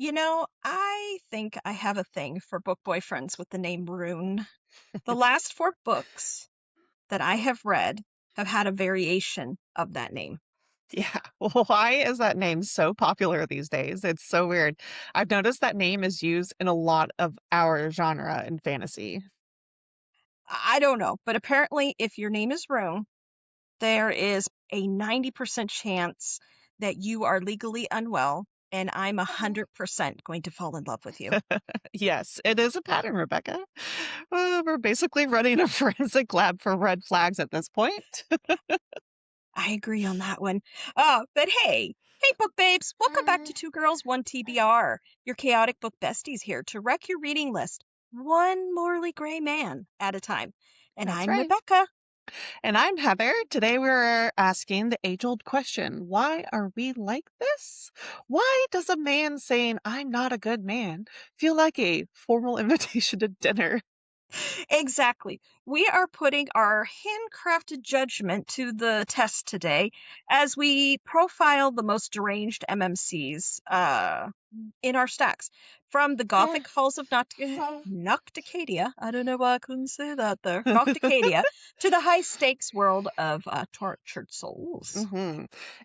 I think I have a thing for book boyfriends with the name Rune. The last four books that I have read have had a variation of that name. Yeah. Why is that name so popular these days? It's so weird. I've noticed that name is used in a lot of our genre in fantasy. I don't know, but apparently, if your name is Rune, there is a 90% chance that you are legally unwell, and I'm 100% going to fall in love with you. Yes, it is a pattern, Rebecca. We're basically running a forensic lab for red flags at this point. I agree on that one. But hey, book babes, welcome back to Two Girls, One TBR. Your chaotic book besties here to wreck your reading list, one morally gray man at a time. And That's I'm right. Rebecca. And I'm Heather. Today we're asking the age old question, why are we like this? Why does a man saying, I'm not a good man, feel like a formal invitation to dinner? Exactly. We are putting our handcrafted judgment to the test today as we profile the most deranged MMCs in our stacks. From the Gothic halls of Nocticadia, I don't know why I couldn't say that there, Nocticadia, to the high stakes world of tortured souls.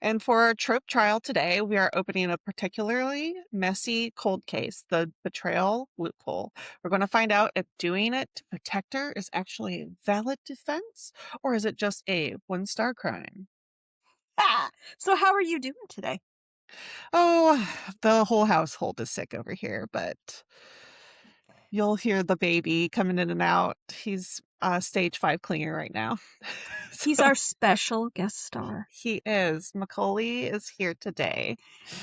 And for our trope trial today, we are opening a particularly messy cold case, the betrayal loophole. We're going to find out if doing it to protect her is actually a valid defense or is it just a one-star crime? Ah, so how are you doing today? Oh, the whole household is sick over here, but you'll hear the baby coming in and out. He's stage 5 clinger right now. He's So our special guest star, he is. Macaulay is here today.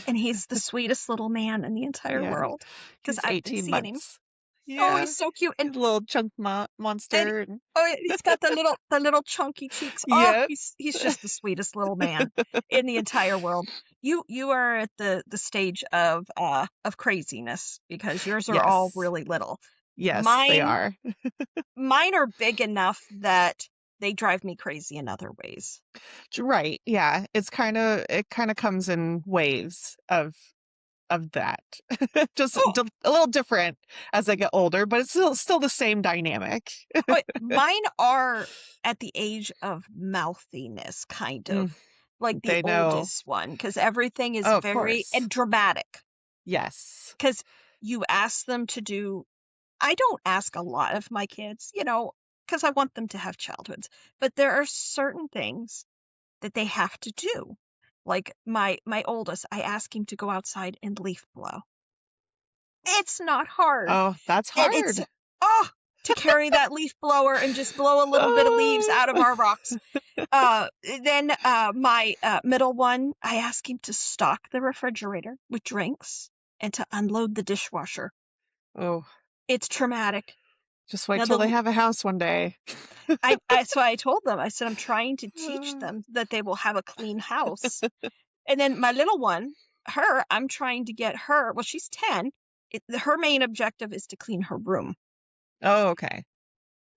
and he's the sweetest little man in the entire Yeah. world because He's I've been 18 seeing him. months. Oh, Yeah. he's so cute, He's a little chunk and monster. oh, yeah, he's got the little chunky cheeks. Oh, Yep. he's just the sweetest little man in the entire world. You are at the stage of craziness because yours are all Yes. really little. Yes, they Mine are. mine are big enough that they drive me crazy in other ways. Right. Yeah. It kind of comes in waves of that. Just Oh, a little different as I get older, but it's still the same dynamic. oh, mine are at the age of mouthiness, kind of Mm, like the they know. oldest one, because everything is Oh, of very course. and dramatic. Yes. Because you ask them to do, I don't ask a lot of my kids, because I want them to have childhoods, but there are certain things that they have to do. Like my oldest, I ask him to go outside and leaf blow. It's not hard. Oh, that's And it's hard. oh to carry that leaf blower and just blow a little bit of leaves Oh. out of our rocks. Then my middle one, I ask him to stock the refrigerator with drinks and to unload the dishwasher. Oh, It's traumatic. just wait Now till they the have a house one day. so I told them, I said, I'm trying to teach them that they will have a clean house. And then my little one, her, I'm trying to get her, well, she's 10. Her main objective is to clean her room. Oh, okay.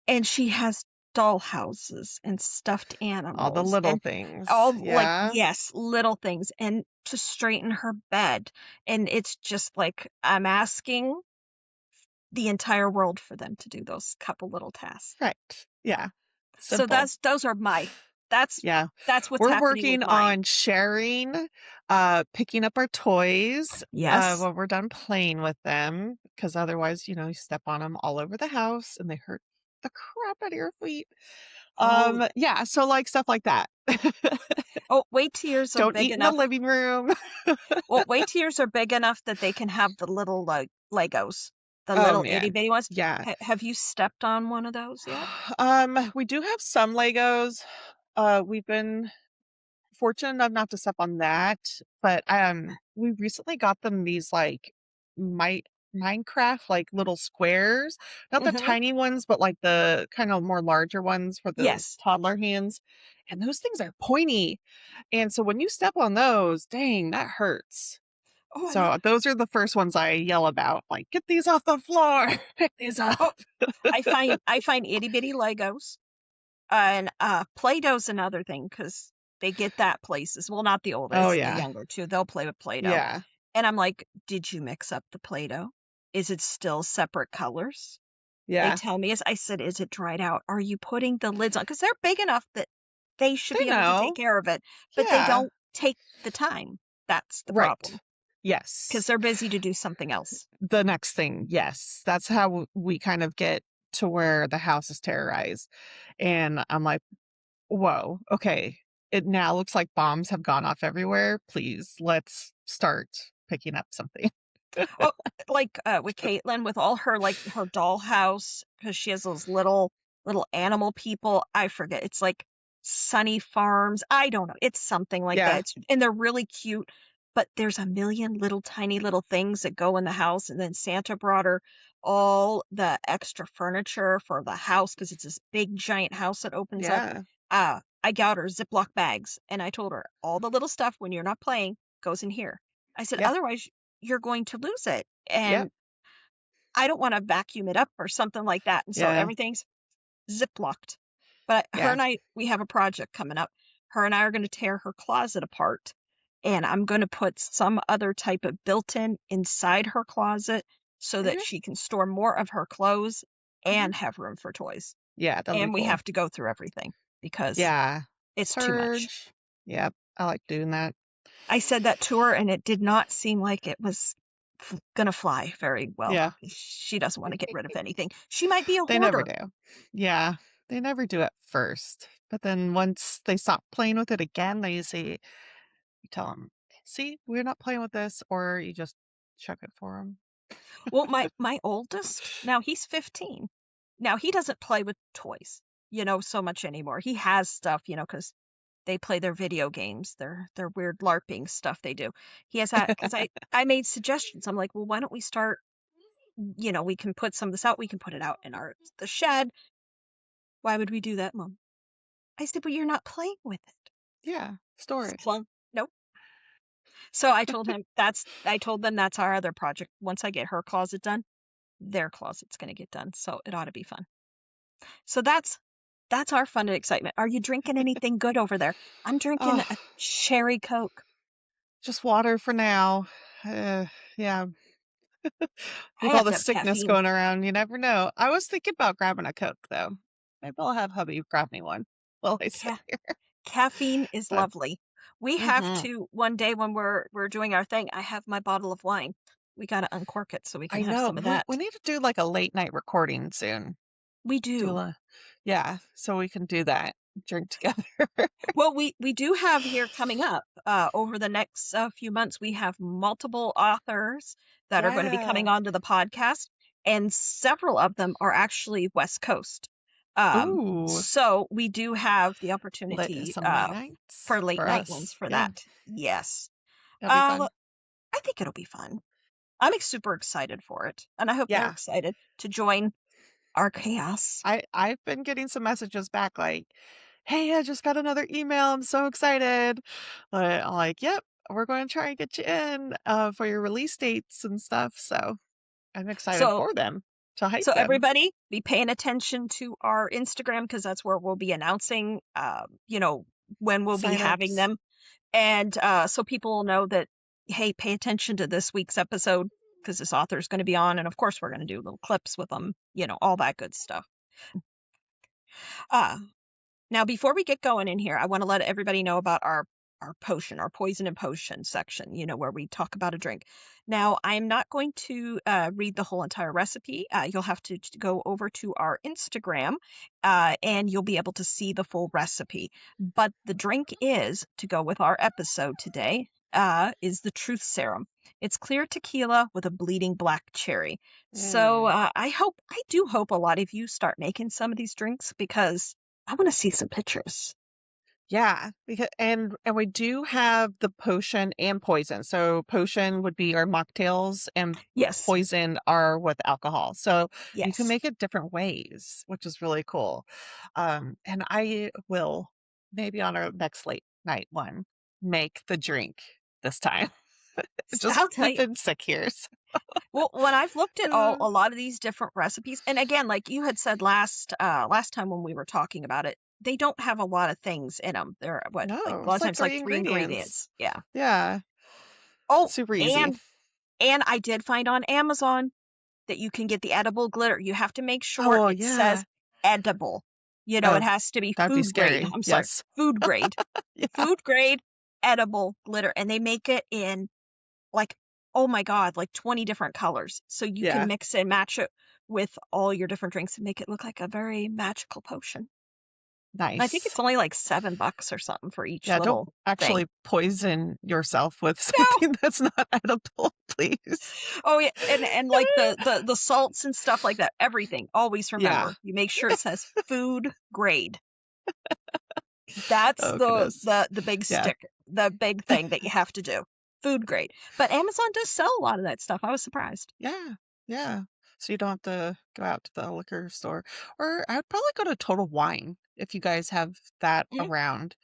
And she has doll houses and stuffed All the animals little and things. all like, Yeah. yes, little things and to straighten her bed. And it's just like I'm asking the entire world for them to do those couple little tasks. Right. Yeah. So Simple. those are that's Yeah. that's what's We're happening with working mine. on sharing, picking up our toys, Yes. when we're done playing with them, because otherwise, you step on them all over the house and they hurt the crap out of your feet. Oh, Yeah, so like stuff like that. oh, wait till yours are Don't big eat in the enough. living room. Well, wait till yours are big enough that they can have the little like Legos, the Oh little itty man. bitty ones. Yeah. Have you stepped on one of those yet? We do have some Legos. We've been fortunate enough not to step on that, but we recently got them these like my Minecraft like little squares, not the Hmm. tiny ones, but like the kind of more larger ones for the Yes. toddler hands. And those things are pointy. And so when you step on those, dang, that hurts. Oh, I know. So those are the first ones I yell about, like, get these off the floor, pick these up. Oh, I find itty bitty Legos and Play-Doh's another thing because they get that places. Well, not the Oh oldest, the yeah. younger too. They'll play with Play-Doh. Yeah. And I'm like, "Did you mix up the Play-Doh? Is it still separate colors?" They Yeah. tell me I said, "Is it dried out? Are you putting the lids on?" Because 'Cause they're big enough that they should They be able to take know. care of it, but they Yeah. don't take the time. That's the Right. problem. Because 'cause Yes. they're busy to do something else. The next thing, yes. That's how we kind of get to where the house is terrorized. And I'm like, whoa, okay. It now looks like bombs have gone off everywhere. Please, let's start picking up something. Oh, like, with Caitlin, with all her, like, her dollhouse, because she has those little animal people, I forget, it's like Sunny Farms, I don't know, it's something like that, Yeah. and they're really cute, but there's a million little tiny little things that go in the house, and then Santa brought her all the extra furniture for the house because it's this big giant house that opens up. Yeah. I got her Ziploc bags, and I told her, "All the little stuff when you're not playing goes in here." I said, Yep. "Otherwise you're going to lose it, Yep. and I don't wanna vacuum it up or something like that," and so Yeah. everything's ziplocked. But her Yeah. and I we have a project coming up. Her and I are gonna tear her closet apart, and I'm gonna put some other type of built-in inside her closet so that Mhm. she can store more of her clothes Mhm. and have room for toys. Yeah, that'll be And we cool. have to go through everything because Yeah. it's too much. Purge. Yep. I like doing that. I said that to her, and it did not seem like it was gonna fly very well. Yeah. She doesn't want to get rid of anything. She might be a They never hoarder. do. Yeah. They never do at first. But then once they stop playing with it again, they say, you tell them, see, we're not playing with this, or you just chuck it for them. Well, my oldest, now he's 15. Now he doesn't play with toys, so much anymore. He has stuff, because they play their video games, their weird LARPing stuff they do. He has that because I made suggestions. I'm like, well, why don't we start? We can put some of this out. We can put it out in the shed. Why would we do that, Mom? I said, but you're not playing with it. Yeah. Store it. Clunk. Nope. So I told them that's our other project. Once I get her closet done, their closet's gonna get done. So it ought to be fun. So that's our fun and excitement. Are you drinking anything good over there? I'm drinking Oh, a cherry Coke. just water for now. Yeah. I With all have the to have sickness caffeine. going around, you never know. I was thinking about grabbing a Coke, though. Maybe I'll have hubby grab me one while I sit Ca- here. Caffeine is But lovely. We have mhm. to one day when we're doing our thing. I have my bottle of wine. We got to uncork it so we can I have know. some of We that. need to do like a late night recording soon. We Do do. a Yeah, so we can do that. Drink together. Well, we do have here coming up over the next few months. We have multiple authors that are going to be coming Yeah. onto the podcast, and several of them are actually West Coast. Ooh, So we do have the lit opportunity some late nights for late for night ones us. for Yeah, that. Yes, that'll be uh, fun. I think it'll be fun. I'm super excited for it, and I hope they're Yeah. excited to join our chaos. I've been getting some messages back like, "Hey, I just got another email. I'm so excited." I'm like, "Yep, we're going to try and get you in for your release dates and stuff." So I'm excited So for them to hype So them. everybody be paying attention to our Instagram because that's where we'll be announcing, when we'll be having Signups. them. And so people will know that, hey, pay attention to this week's episode because this author is going to be on. And of course, we're going to do little clips with them, all that good stuff. Uh, Now, before we get going in here, I want to let everybody know about our potion, our poison and potion section, where we talk about a drink. Now, I'm not going to read the whole entire recipe. You'll have to go over to our Instagram and you'll be able to see the full recipe. But the drink is, to go with our episode today, is the Truth Serum. It's clear tequila with a bleeding black cherry. So Mm. I do hope a lot of you start making some of these drinks because I wanna see some pictures. Yeah, because and we do have the potion and poison. So potion would be our mocktails and Yes, poison are with alcohol. So you can yes. make it different ways, which is really cool. And I will maybe on our next late night one make the drink this time. Just I'll tell I've you. been sick here. Well, when I've looked at Uh, a lot of these different recipes, and again, like you had said last time when we were talking about it, they don't have a lot of things in them. They're what, like no, a lot it's of like times like three 3 ingredients. ingredients. Yeah. Yeah. Oh, Super easy. and I did find on Amazon that you can get the edible glitter. You have to make sure Oh, it says yeah. edible. You know, it Oh, has to be that'd be food grade. scary. I'm sorry, Yes. food grade. Yeah. Food grade edible glitter. And they make it in like, oh my God, like 20 different colors. So you can Yeah. mix and match it with all your different drinks and make it look like a very magical potion. And I think Nice. it's only like $7 or something for each Yeah, don't little thing. actually poison yourself with No. something that's not edible, please. Oh yeah, and like the salts and stuff like that, everything. Always Yeah. remember, you make sure it says food grade. That's Oh, goodness. the big Yeah. sticker, the big thing that you have to do. Food grade. But Amazon does sell a lot of that stuff. I was surprised. Yeah. Yeah. So you don't have to go out to the liquor store. Or I'd probably go to Total Wine if you guys have that Mm. around.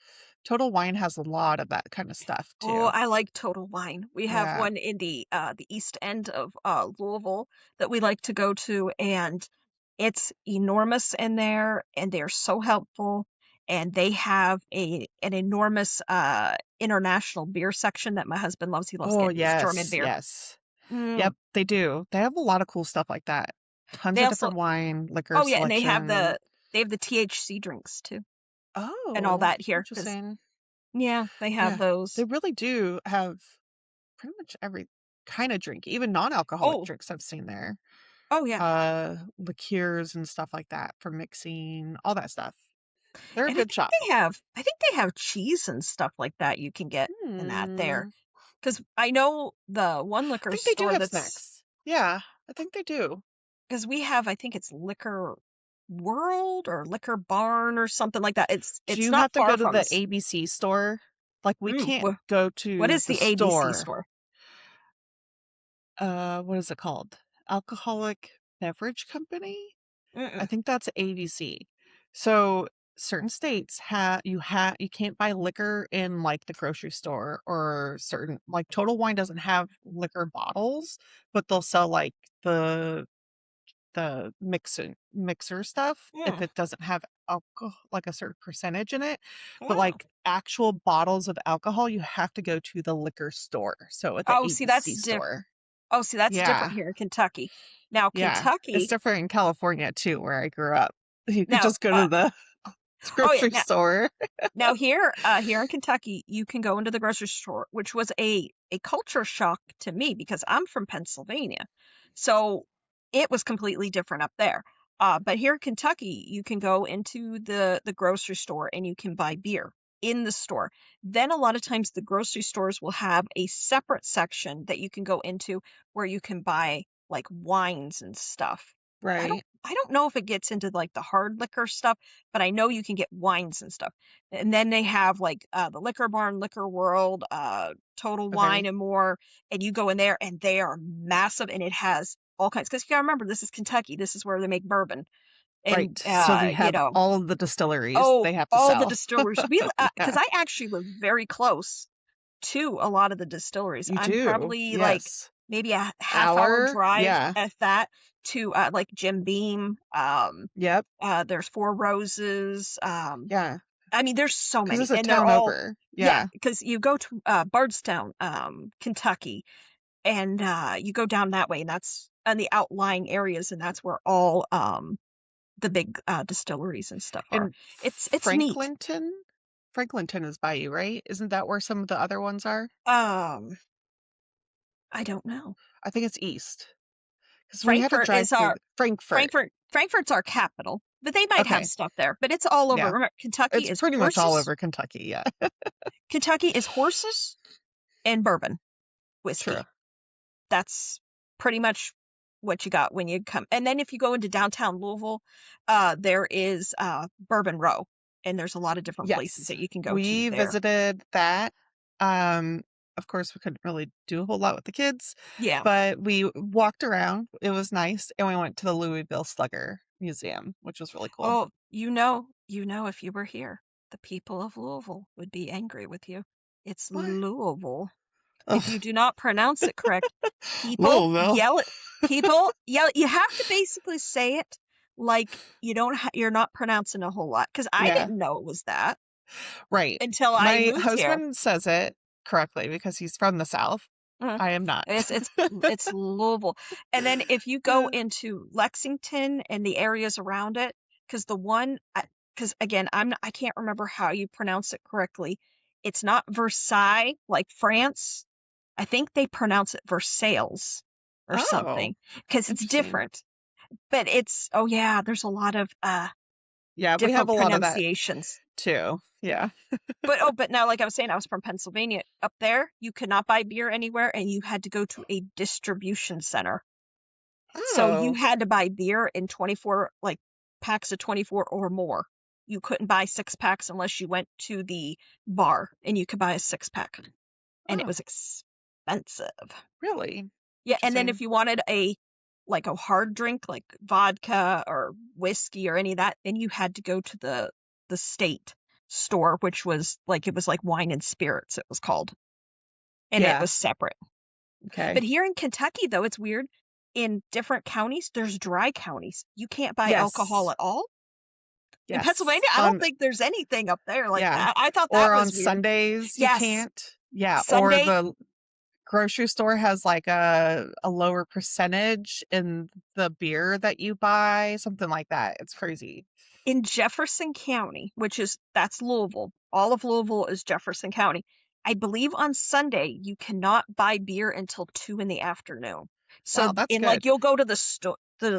Total Wine has a lot of that kind of stuff Oh, too. I like Total Wine. We have Yeah. one in the east end of Louisville that we like to go to, and it's enormous in there, and they're so helpful. And they have an enormous international beer section that my husband loves. He loves Oh, getting his German yes. beer. Yes. Mm. Yep, they do. They have a lot of cool stuff like that. Tons They of also, different wine, liquor oh yeah, and selection. they have the THC drinks too, and all Oh, that here. Because interesting. yeah, they have Yeah, they those. really do have pretty much every kind of drink, even non-alcoholic Oh, drinks I've seen there. oh yeah, Liqueurs and stuff like that for mixing, all that stuff. They're a and good shop. I think they have cheese and stuff like that you can get in that there. Hmm. Because I know the one I liquor think they do store have that's snacks. Yeah, I think they do. because we have, I think it's Liquor World or Liquor Barn or something like that. Do It's you not have to go far to from the us. ABC store? Like, we Mm, can't go what to is the the ABC store. store? What is it called? Alcoholic Beverage Company? I Mm-mm. think that's ABC. So certain states you can't buy liquor in like the grocery store, or certain, like Total Wine doesn't have liquor bottles, but they'll sell like the mixer stuff if Mm. it doesn't have alcohol, like a certain percentage in it. But Oh. like actual bottles of alcohol, you have to go to the liquor store. So at the Oh, see, ABC store. oh, see, that's different Yeah. here in Kentucky. Now, Yeah. It's Kentucky, different in California too, where I grew up. You could now, just go to the oh yeah, grocery store. now here in Kentucky, you can go into the grocery store, which was a culture shock to me because I'm from Pennsylvania. So it was completely different up there. But here in Kentucky, you can go into the grocery store and you can buy beer in the store. Then a lot of times the grocery stores will have a separate section that you can go into where you can buy like wines and stuff. Right. I don't know if it gets into like the hard liquor stuff, but I know you can get wines and stuff. And then they have like the Liquor Barn, Liquor World, Total Okay. Wine and more. And you go in there and they are massive and it has all kinds. Because you gotta remember, this is Kentucky. This is where they make bourbon. And Right. So they have all of the distilleries oh, they have to all the sell. distilleries. Because Yeah. I actually live very close to a lot of the distilleries. You I'm do. probably like Yes. maybe a half hour Hour. drive Yeah. at that to like Jim Beam. Yep. There's Four Roses. Yeah. I mean, there's so Because many, it's a and they're town all over. yeah. Yeah. Because you go to Bardstown, Kentucky, and you go down that way, and that's in the outlying areas, and that's where all the big distilleries and stuff are. And It's neat. Franklinton? Franklinton is by you, right? Isn't that where some of the other ones are? Um, I don't know. I think it's east. Because we had to Frankfurt drive is through our Frankfurt. Frankfurt's our capital, but they might have Okay. stuff there. But it's all over. Yeah. Remember, Kentucky It's is pretty much all horses. over Kentucky. Yeah. Kentucky is horses and bourbon True. whiskey. That's pretty much what you got when you come. And then if you go into downtown Louisville, there is Bourbon Row, and there's a lot of different places Yes. that you can go to We there. visited that. Um, of course, we couldn't really do a whole lot with the kids, Yeah. but we walked around. It was nice. And we went to the Louisville Slugger Museum, which was really cool. Oh, if you were here, the people of Louisville would be angry with you. It's What? Louisville. If you Ugh. do not pronounce it correct, Louisville. people yell. You have to basically say it like you're not pronouncing a whole lot. Because I Yeah. didn't know it was that Right. until I My moved here. husband says it correctly because he's from the South. Mhm. I am not. It's Louisville. And then if you go into Lexington and the areas around it, because again, I can't remember how you pronounce it correctly. It's not Versailles like France. I think they pronounce it Versailles or Oh, something because it's interesting. different. But oh yeah, there's a lot of Yeah, we have different a lot of that pronunciations. too. Yeah. But now, like I was saying, I was from Pennsylvania. Up there, you could not buy beer anywhere, and you had to go to a distribution center. So you Oh, had to buy beer in 24, like packs of 24 or more. You couldn't buy 6 packs unless you went to the bar and you could buy a 6 pack. And it oh, was expensive. really? Yeah, and then if Interesting. you wanted a hard drink like vodka or whiskey or any of that, then you had to go to the state store, which was it was like wine and spirits, it was called. And it Yeah. was separate. Okay. But here in Kentucky, though, it's weird. In different counties, there's dry counties. You can't buy alcohol Yes. at all. In Yes. Pennsylvania, I don't think there's anything up there like Yeah. that. I thought Or that on was weird. Sundays you Yes, can't. Yeah. Or Sunday the grocery store has like a lower percentage in the beer that you buy, something like that. It's crazy. in Jefferson County, that's Louisville. All of Louisville is Jefferson County. I believe on Sunday you cannot buy beer until 2 in the afternoon. So Wow, that's in good. you'll go to the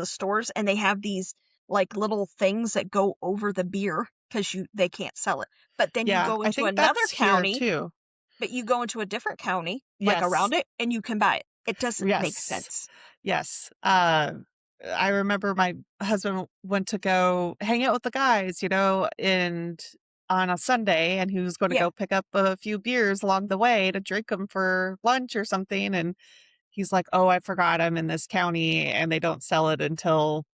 stores and they have these little things that go over the beer because they can't sell it. But then you Yeah, go I into think another that's here county, too. but you go into a different county Yes. around it and you can buy it. It doesn't make Yes. sense. Yes. I remember my husband went to go hang out with the guys, and on a Sunday, and he was going to Yeah. go pick up a few beers along the way to drink them for lunch or something. And he's like, "Oh, I forgot I'm in this county and they don't sell it until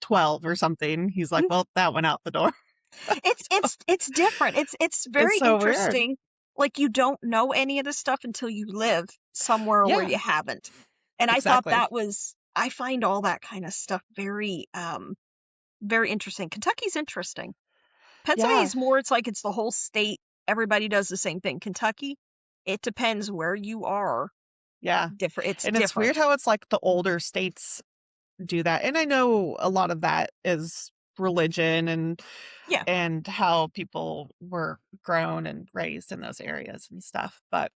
12 or something." He's like, "Well, that went out the door." It's So, it's different. It's it's very so weird. interesting. Like you don't know any of this stuff until you live somewhere where Yeah, you haven't. And exactly. I find all that kind of stuff very interesting. Kentucky's interesting. Yeah. Pennsylvania's more it's the whole state. Everybody does the same thing. Kentucky, it depends where you are. Yeah. It's And it's weird different. how it's like the older states do that. And I know a lot of that is religion Yeah. and how people were grown and raised in those areas and stuff. But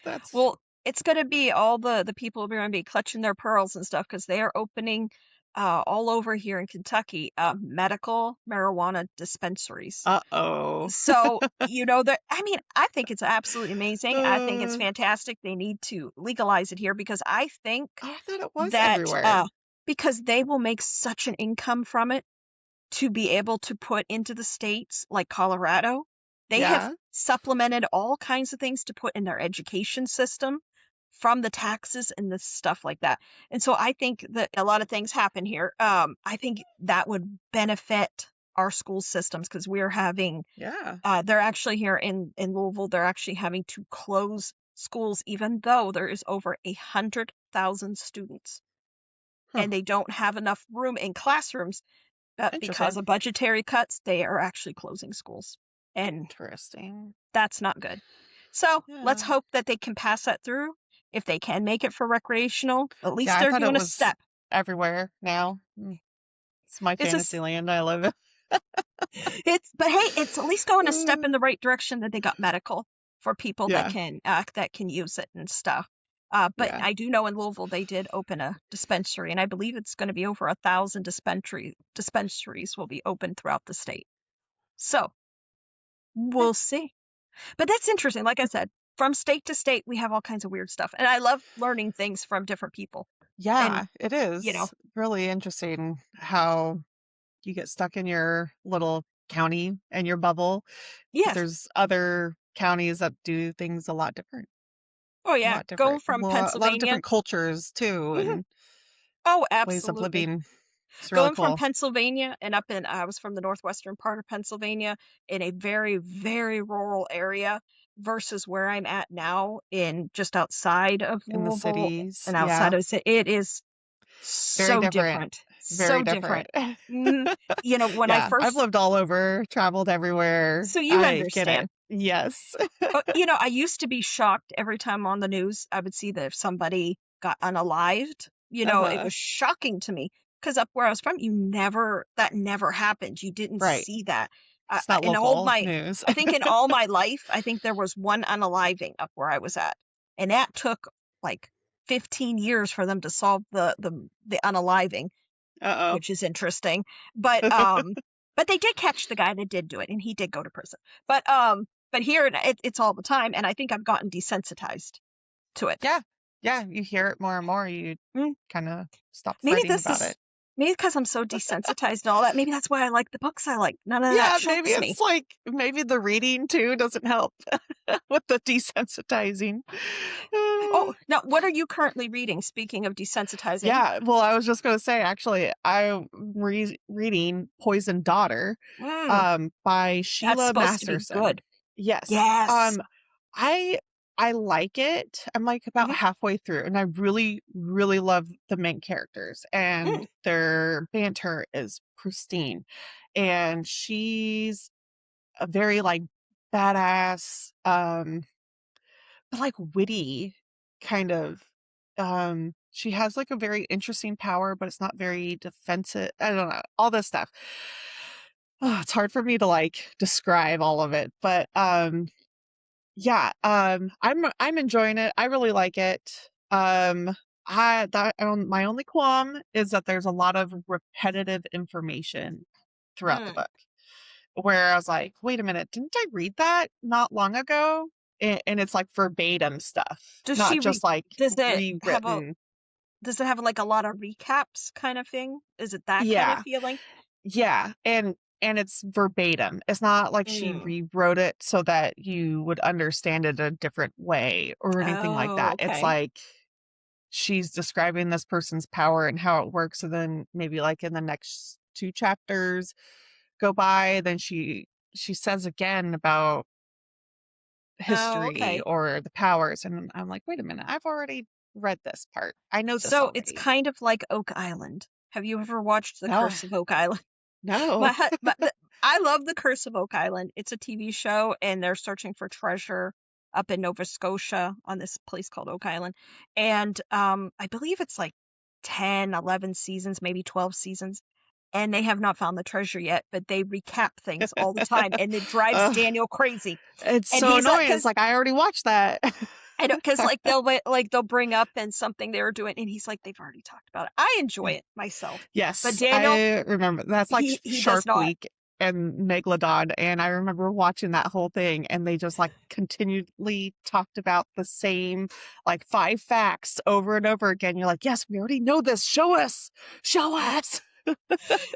that's Well, it's going to be all the people who are going to be clutching their pearls and stuff because they are opening all over here in Kentucky medical marijuana dispensaries. uh-oh. So, that I mean, I think it's absolutely amazing. I think it's uh, fantastic. They need to legalize it here because I think I thought it was that everywhere. because they will make such an income from it to be able to put into the states like Colorado. They have Yeah. supplemented all kinds of things to put in their education system from the taxes and the stuff like that. And so I think that a lot of things happen here. I think that would benefit our school systems because we're having, Yeah. they're actually here in Louisville, they're actually having to close schools even though there is over 100,000 students Huh. and they don't have enough room in classrooms because Interesting. of budgetary cuts, they are actually closing schools. And Interesting. that's not good. So let's Yeah. hope that they can pass that through. If they can make it for recreational, at Yeah, least I they're thought it doing a was step. everywhere now. It's my It's a, fantasy land I live in. but hey, it's at least going a step Uh, in the right direction that they got medical for people yeah. that can use it and stuff. But Yeah. I do know in Louisville they did open a dispensary, and I believe it's going to be over 1,000 dispensaries will be open throughout the state. So we'll see. But that's interesting. Like I said, from state to state, we have all kinds of weird stuff. And I love learning things from different people. And, Yeah, it you know, is really interesting how you get stuck in your little county and your bubble, but yes. there's other counties that do things Oh, a yeah. lot Go different. from A lot of Pennsylvania. different cultures too, Mhm. and Oh, ways of absolutely. living. It's really Going from cool Pennsylvania and I was from the northwestern part of Pennsylvania in a very, very rural area versus where I'm at now in just outside of in the Louisville cities. and outside Yeah, of it is very so different. different. Very So different. different. Mhm. When I Yeah, I've first, lived all over, traveled everywhere. so you I get understand. it. Yes. I used to be shocked every time on the news I would see that if somebody got unalived. It Uh-huh. was shocking to me because up where I was from, that never happened. You didn't Right. see that. It's not local news. I think in all my life, I think there was one unaliving up where I was at, and that took like 15 years for them to solve the unaliving, Uh-oh. which is interesting. But but they did catch the guy that did do it, and he did go to prison. But here it's all the time, and I think I've gotten desensitized to it. Yeah. Yeah, you hear it more and more, you Mm. kind of stop Maybe fretting this about is it. maybe because I'm so desensitized and all that. Maybe that's why I like the books I like. None of that Yeah, maybe shocks me. it's like maybe the reading too doesn't help with the desensitizing. Oh, now what are you currently reading? Speaking of desensitizing. Yeah, well, I was just gonna say, actually, I'm reading Poison Daughter, Mm, by that's Sheila supposed to be Masterson. good. Yes, Yes. I I like it. I'm like about Hmm. halfway through, and I really, really love the main characters, and Mm. their banter is pristine. And she's a very like badass, but, like, witty kind of, she has, like, a very interesting power, but it's not very defensive. I don't know, all this stuff. It's hard for me to, like, describe all of it, but, yeah, I'm enjoying it. I really like it. My only qualm is that there's a lot of repetitive information throughout the Mm. book, where I was like, "Wait a minute, didn't I read that not long ago?" And it's, like, verbatim stuff, Does not she just, like, does it have a rewritten. like a lot of recaps kind of thing? Is it that kind of Yeah, feeling? yeah, and it's verbatim. It's not like she Mm. rewrote it so that you would understand it a different way or anything like Oh, that. It's okay. like she's describing this person's power and how it works, and then maybe, like, in the next 2 chapters go by, then she says again about Oh, history okay. or the powers, and I'm like, "Wait a minute, I've already read this part. I know this So it's already." kind of like Oak Island. Have you ever watched The No, Curse of Oak Island? no. My, hu- my the, I love The Curse of Oak Island. It's a TV show, and they're searching for treasure up in Nova Scotia on this place called Oak Island. And I believe it's like 10, 11 seasons, maybe 12 seasons. And they have not found the treasure yet, but they recap things all the time, and it drives Ugh, Daniel crazy. it's And so he's like, annoying. It's like, I already watched that. I don't, because like they'll bring up and something they were doing, and he's like, they've already talked about it. I enjoy it myself, but Yes, Daniel, I remember. That's like he does Shark not. Week and Megalodon, and I remember watching that whole thing, and they just, like, continually talked about the same, like, 5 facts over and over again. You're like, "Yes, we already know this. Show us. Show us."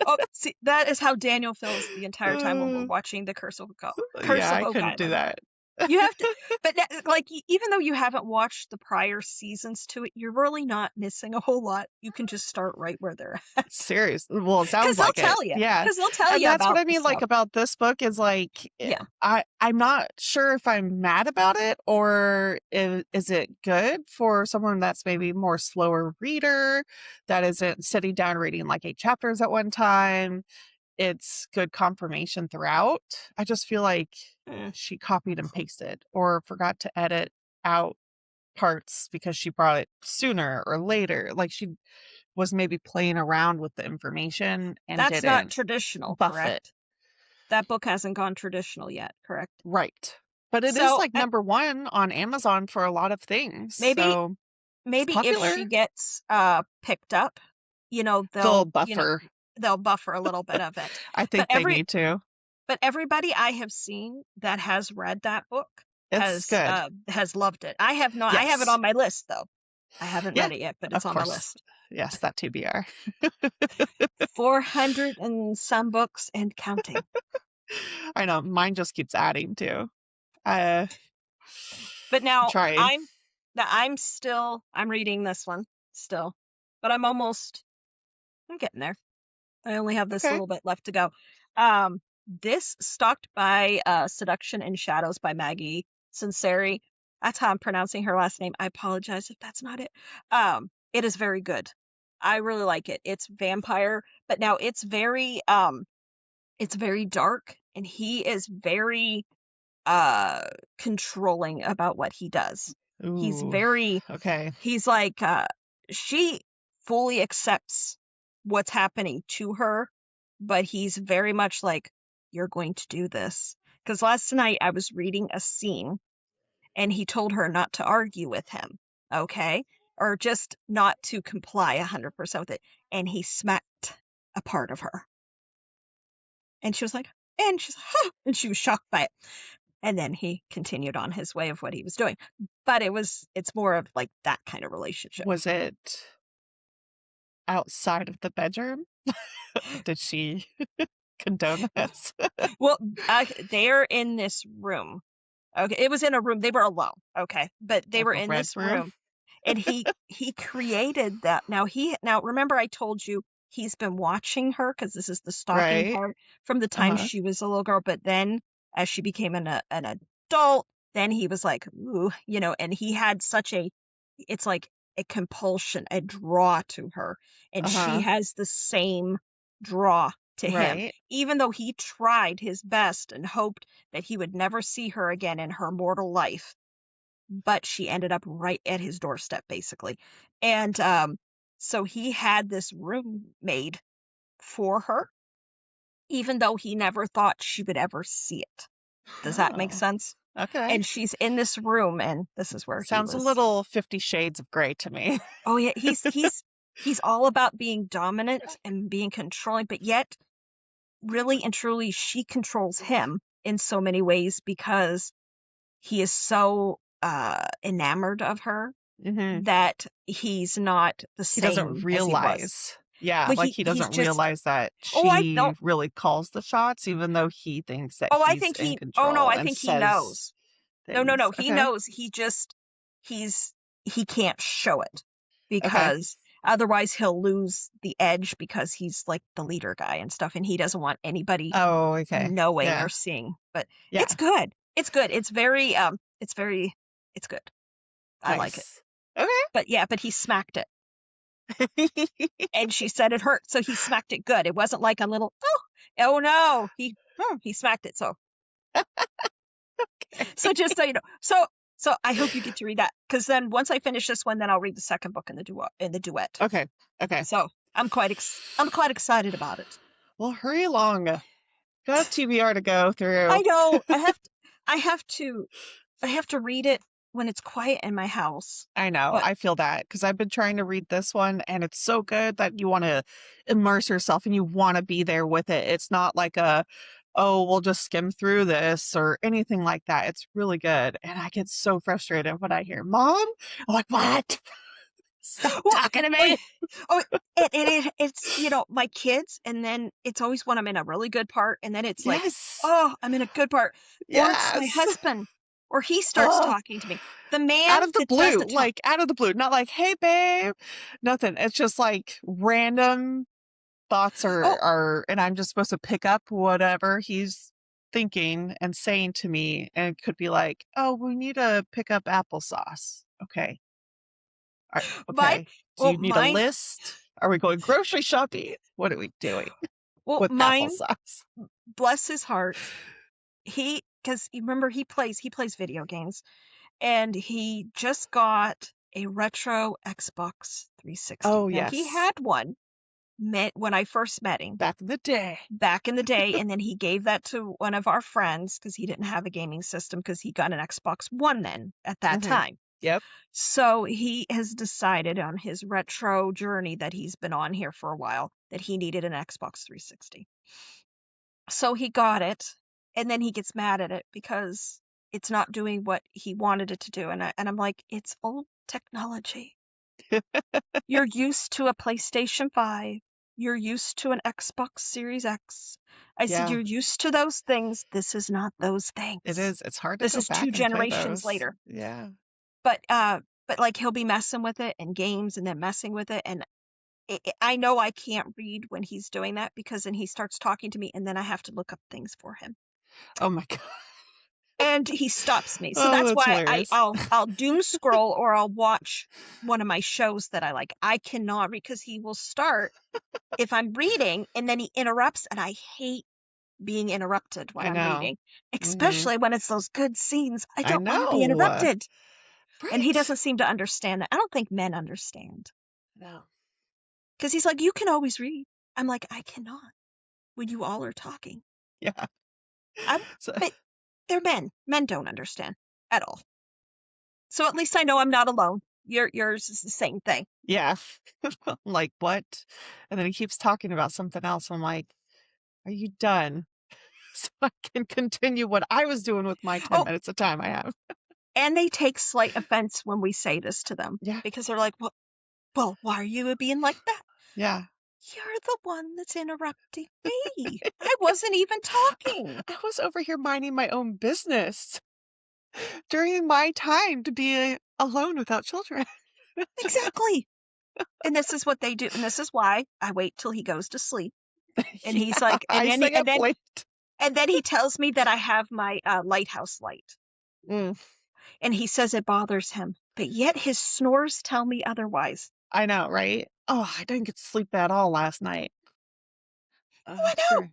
Oh, see, that is how Daniel feels the entire time when we're Uh, watching the Curse yeah, of I Oak couldn't do Island. that. You have to, but like even though you haven't watched the prior seasons to it, you're really not missing a whole lot. You can just start right where they're at, Serious. Well, it because sounds like it. Yeah. they'll tell And you that's what about I the mean, like, stuff. about this book is, like, Yeah. I'm not sure if I'm mad about it, or is it good for someone that's maybe more slower reader that isn't sitting down reading, like, 8 chapters at one time. It's good confirmation throughout. I just feel like Mm. she copied and pasted or forgot to edit out parts because she brought it sooner or later. Like, she was maybe playing around with the information and That's not didn't traditional, buff it. correct? That book hasn't gone traditional yet, correct? Right. But it is, So like, number 1 on Amazon for a lot of things, maybe so it's maybe if popular. she gets picked up, They'll they'll buffer. they'll buffer a little bit of it. I But think they need to. everybody I have seen that has read that book It's good. has loved it. I have not. I have it Yes. on my list though. I haven't Yeah, read it yet, but it's of on my course. list. Yes, that TBR. 400 and some books and counting. I know, mine just keeps adding too. I'm But now trying. I'm reading this one still. But I'm getting there. I only have this Okay. little bit left to go. This Stalked by Seduction and Shadows by Maggie Sinceri. That's how I'm pronouncing her last name. I apologize if that's not it. It is very good. I really like it. It's vampire, but now it's very dark, and he is very controlling about what he does. He's Ooh. very, Okay. he's like, she fully accepts what's happening to her, but he's very much like, you're going to do this. Because last night I was reading a scene and he told her not to argue with him, okay? Or just not to comply 100% with it. And he smacked a part of her. And she was like, and she's, huh, and she was shocked by it. And then he continued on his way of what he was doing. But it's more of like that kind of relationship. Was it outside of the bedroom? Did she condone this? Well, they're in this room. Okay, it was in a room. They were alone. Okay, but they Like were a in red this room? room, and he created that. Now remember I told you he's been watching her because this is the stalking Right. part from the time Uh-huh. she was a little girl, but then as she became an adult, then he was like, ooh, and he had it's like a compulsion, a draw to her, and she Uh-huh. has the same draw to him, Right. even though he tried his best and hoped that he would never see her again in her mortal life. But she ended up right at his doorstep, basically. And so he had this room made for her, even though he never thought she would ever see it. Does that make Oh, sense? okay. And she's in this room, and this is where he Sounds a was. little 50 Shades of Grey to me. Oh yeah, he's all about being dominant and being controlling, but yet really and truly she controls him in so many ways because he is so enamored of her Mm-hmm. that he's not the He doesn't same as he was. realize. Yeah, But like he he's doesn't just, realize that oh I she don't really calls the shots, even though he thinks that oh I he's think in he oh no control I and think he says knows. No, things. he Okay. knows. He's he can't show it Okay. because otherwise he'll lose the edge because he's like the leader guy and stuff, and he doesn't want anybody Oh, okay. knowing or Yeah. seeing. But Yeah. it's good. It's good. It's good. I like it. Nice. Okay. But he smacked it. And she said it hurt, so he smacked it good. It wasn't like a little, oh no. He smacked it. So just so you know. So I hope you get to read that, because then once I finish this one, then I'll read the second book in the duet. Okay. Okay. So I'm quite excited about it. Well, hurry along. Got TBR to go through. I know I have to read it when it's quiet in my house. I know. But I feel that because I've been trying to read this one and it's so good that you want to immerse yourself and you want to be there with it. It's not like oh, we'll just skim through this or anything like that. It's really good. And I get so frustrated when I hear Mom. I'm like, what? Stop talking to me. oh, it's my kids, and then it's always when I'm in a really good part, and then it's like, Yes. oh, I'm in a good part, or it's my Yes. husband, or he starts Oh, talking to me. The man out of the that does blue, the talk. like out of the blue, not like, hey, babe, nothing. It's just like random thoughts Oh, and I'm just supposed to pick up whatever he's thinking and saying to me, and it could be like, oh, we need to pick up applesauce. Okay. my Okay. Do well, you need a mine. list? Are we going grocery shopping? What are we doing Well, with mine. applesauce? Bless his heart. Because you remember he plays video games, and he just got a retro Xbox 360. Oh, Now he yes. had one when I first met him Back in the day. back in the day, and then he gave that to one of our friends because he didn't have a gaming system because he got an Xbox One then at that Mm-hmm. time. Yep. So he has decided on his retro journey that he's been on here for a while that he needed an Xbox 360. So he got it, and then he gets mad at it because it's not doing what he wanted it to do. And I'm like, it's old technology. You're used to a PlayStation 5. You're used to an Xbox Series X. I said, Yeah, you're used to those things. This is not those things. it is. It's hard to This go is two back and play generations those. later. Yeah. But like he'll be messing with it and games and then messing with it. And I know I can't read when he's doing that because then he starts talking to me and then I have to look up things for him. Oh my God. And he stops me. So Oh, that's that's why hilarious. I'll doom scroll or I'll watch one of my shows that I like. I cannot read because he will start if I'm reading and then he interrupts and I hate being interrupted when I I'm know. reading, especially when it's those good scenes. I I don't want to be know. interrupted. And he Right. doesn't seem to understand that. I don't think men understand. No. Because he's like, you can always read. I'm like, I cannot when you all are talking. Yeah. I, So, but they're men. Men don't understand at all. So at least I know I'm not alone. Yours is the same thing. yeah. I'm like, what? And then he keeps talking about something else. I'm like, are you done? So I can continue what I was doing with my 10 Oh, minutes of time I have. and they take slight offense when we say this to them Yeah. because they're like, well, why are you being like that? Yeah. You're the one that's interrupting me. I wasn't even talking. I was over here minding my own business during my time to be alone without children. Exactly. And this is what they do. And this is why I wait till he goes to sleep. And he's Yeah, like, I stay up late. and then he tells me that I have my lighthouse light. Mm, And he says it bothers him, but yet his snores tell me otherwise. I know, right? Oh, I didn't get to sleep at all last night. Oh, I know. Sure.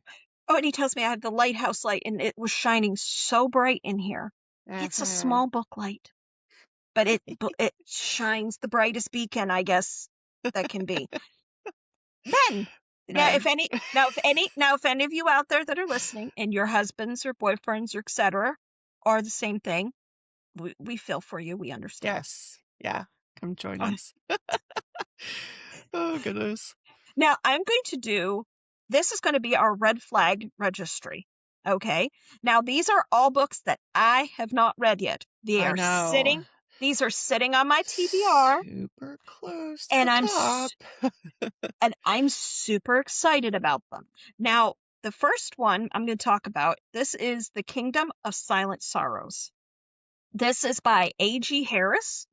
Oh, and he tells me I have the lighthouse light and it was shining so bright in here. It's a Mhm. small book light, but it shines the brightest beacon, I guess, that can be. Men. Now, Man. if any of you out there that are listening and your husbands or boyfriends or etc. are the same thing, we feel for you. We understand. Yes. Yeah. Come join Oh, us. Oh, goodness. now, I'm going to do this is going to be our red flag registry. Okay. Now, these are all books that I have not read yet. I know. These are sitting on my TBR, Super close to and the top. I'm super excited about them. Now, the first one I'm going to talk about, this is The Kingdom of Silent Sorrows. This is by A.G. Harris.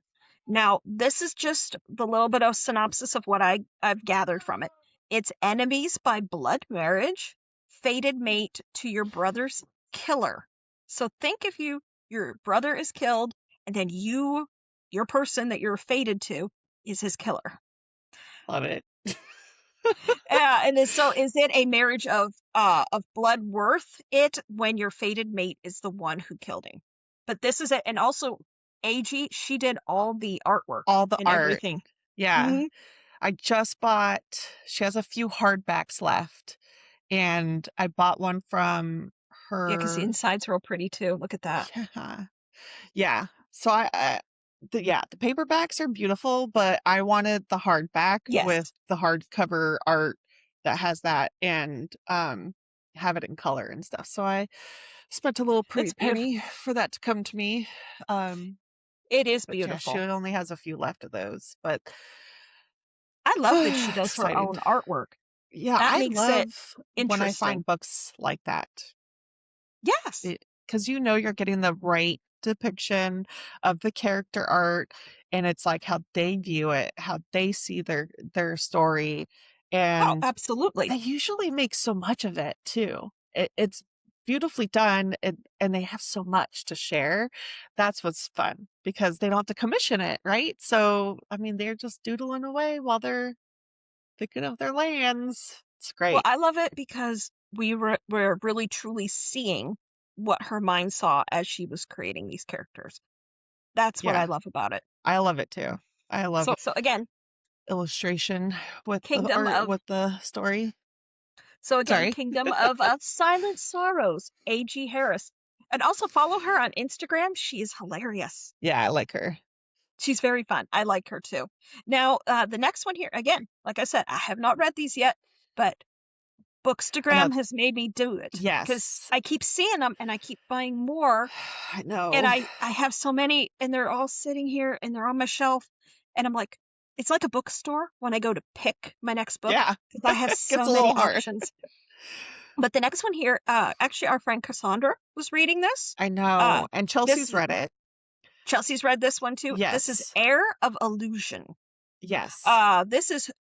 Now, this is just the little bit of synopsis of what I've gathered from it. It's enemies by blood marriage, fated mate to your brother's killer. So think if your brother is killed, and then your person that you're fated to is his killer. Love it. And so is it a marriage of blood worth it when your fated mate is the one who killed him? But this is it, and also AG, she did all the artwork All the and art. everything. Yeah. Hmm. I just bought, she has a few hardbacks left, and I bought one from Yeah, because the her. inside's real pretty too. Look at that. Yeah. Yeah. So the paperbacks are beautiful, but I wanted the hardback with Yes, the hardcover art that has that and have it in color and stuff. So I spent a little pretty it's beautiful. penny for that to come to me. Um, It is but yeah, she beautiful. only has a few left of those, but I love that she does her exciting. own artwork. Yeah, That I makes it love when I interesting. find books like that. Yes. Because you're getting the right depiction of the character art, and it's like how they view it, how they see their story, Oh, and they absolutely. usually make so much of it too. It's beautifully done, and they have so much to share. That's what's fun because they don't have to commission it, right? So, I mean, they're just doodling away while they're thinking of their lands. It's Well, great. I love it because we're really truly seeing what her mind saw as she was creating these characters. That's what I Yeah, love about it. I love it too. I love So again, illustration with the Kingdom art of with the story. Sorry. Kingdom of Silent Sorrows, A.G. Harris. And also follow her on Instagram. She is hilarious. Yeah, I like her. She's very fun. I like her too. Now, the next one here, again, like I said, I have not read these yet, but I know. Bookstagram has made me do it because Yes. I keep seeing them and I keep buying more. I And know. I have so many and they're all sitting here and they're on my shelf. And I'm like, it's like a bookstore when I go to pick my next book Yeah. because I have Gets so a many little hard. options. But the next one here, actually, our friend Cassandra was reading this. I Uh, know. And Chelsea's this read it. Chelsea's read this one too. This is Yes. Heir of Illusion. Yes. This is